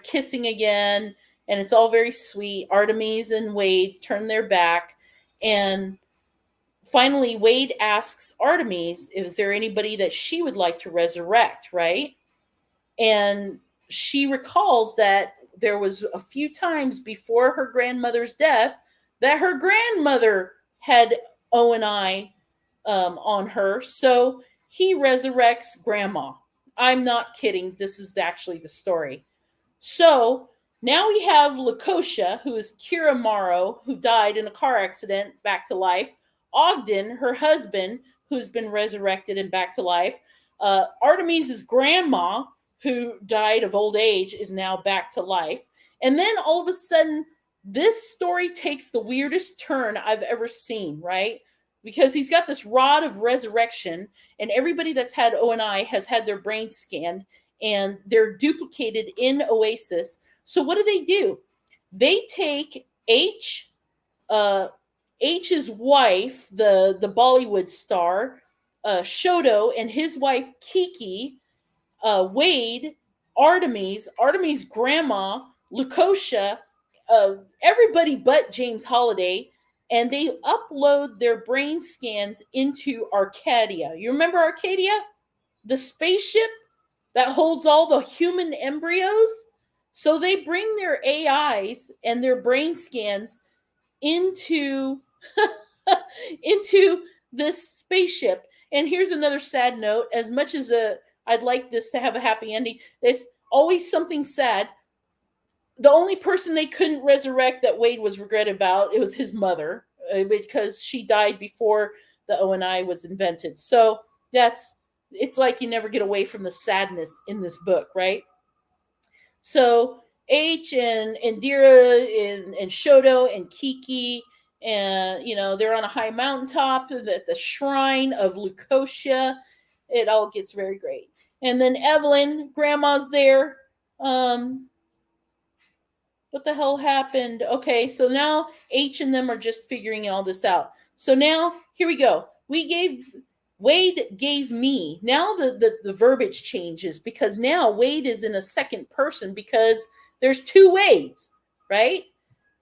kissing again, and it's all very sweet. Artemis and Wade turn their back, and finally Wade asks Artemis, is there anybody that she would like to resurrect, right? And she recalls that there was a few times before her grandmother's death that her grandmother had O&I on her. So he resurrects grandma. I'm not kidding. This is actually the story. So now we have Lucosia, who is Kira Morrow, who died in a car accident, back to life. Ogden, her husband, who's been resurrected and back to life. Artemis's grandma, who died of old age, is now back to life. And then all of a sudden, this story takes the weirdest turn I've ever seen, right? Because he's got this rod of resurrection, and everybody that's had O&I has had their brains scanned, and they're duplicated in Oasis. So what do? They take H's wife, the Bollywood star, Shoto, and his wife Kiki, Wade, Artemis' grandma, Lucosia, everybody but James Holiday, and they upload their brain scans into Arcadia. You remember Arcadia? The spaceship that holds all the human embryos? So they bring their AIs and their brain scans into into this spaceship. And here's another sad note. As much as I'd like this to have a happy ending, there's always something sad. The only person they couldn't resurrect that Wade was regretted about, it was his mother, because she died before the O&I was invented. So it's like you never get away from the sadness in this book, right? So H and Indira and Shoto and Kiki, and they're on a high mountaintop at the shrine of Lucosia. It all gets very great. And then Evelyn, grandma's there. What the hell happened? Okay, so now H and them are just figuring all this out. So now, here we go. Wade gave me. Now the verbiage changes, because now Wade is in a second person because there's two Wades, right?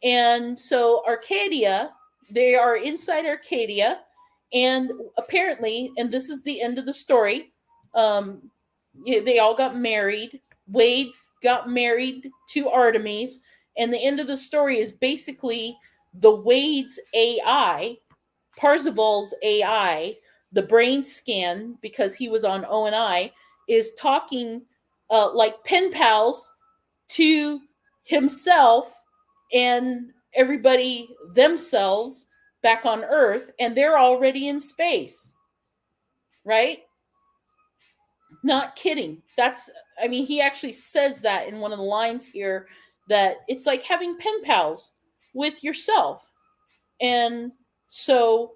And so Arcadia, they are inside Arcadia, and apparently, and this is the end of the story, they all got married. Wade got married to Artemis, and the end of the story is basically the Wade's AI, Parzival's AI, the brain scan, because he was on O&I, is talking like pen pals to himself and everybody themselves back on Earth, and they're already in space, right? Not kidding. He actually says that in one of the lines here, that it's like having pen pals with yourself. And so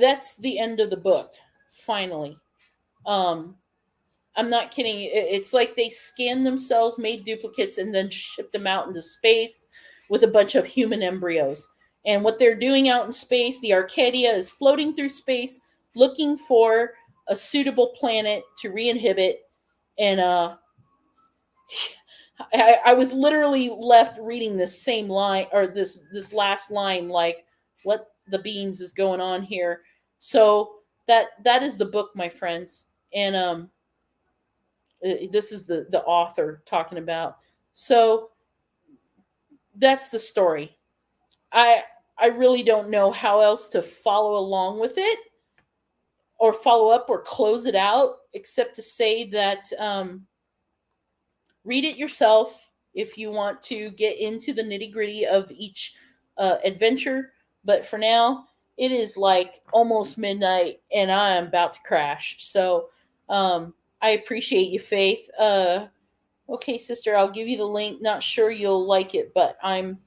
that's the end of the book, finally. I'm not kidding. It's like they scanned themselves, made duplicates, and then shipped them out into space with a bunch of human embryos. And what they're doing out in space, the Arcadia is floating through space, looking for a suitable planet to re-inhibit. And I was literally left reading this same line, or this last line, like, what the beans is going on here. So that is the book, my friends. And this is the author talking about. So that's the story. I really don't know how else to follow along with it, or follow up, or close it out, except to say that read it yourself if you want to get into the nitty gritty of each adventure. But for now, it is like almost midnight and I am about to crash. So I appreciate you, Faith. Okay, sister, I'll give you the link. Not sure you'll like it, but I'm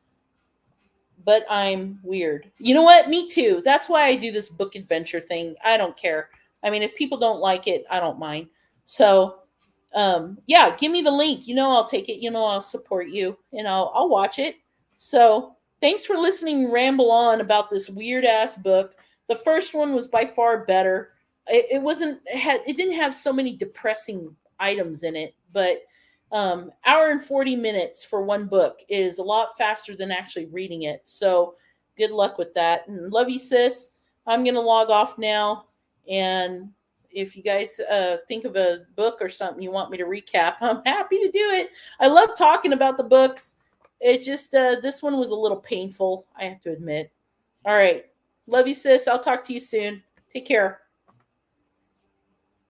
weird. You know what? Me too. That's why I do this book adventure thing. I don't care. I mean, if people don't like it, I don't mind. So, yeah, give me the link. I'll take it. I'll support you, and I'll watch it. So, thanks for listening. Ramble on about this weird ass book. The first one was by far better. It didn't have so many depressing items in it, but hour and 40 minutes for one book is a lot faster than actually reading it. So good luck with that. And love you, sis. I'm going to log off now. And if you guys think of a book or something you want me to recap, I'm happy to do it. I love talking about the books. It just, this one was a little painful, I have to admit. All right. Love you, sis. I'll talk to you soon. Take care.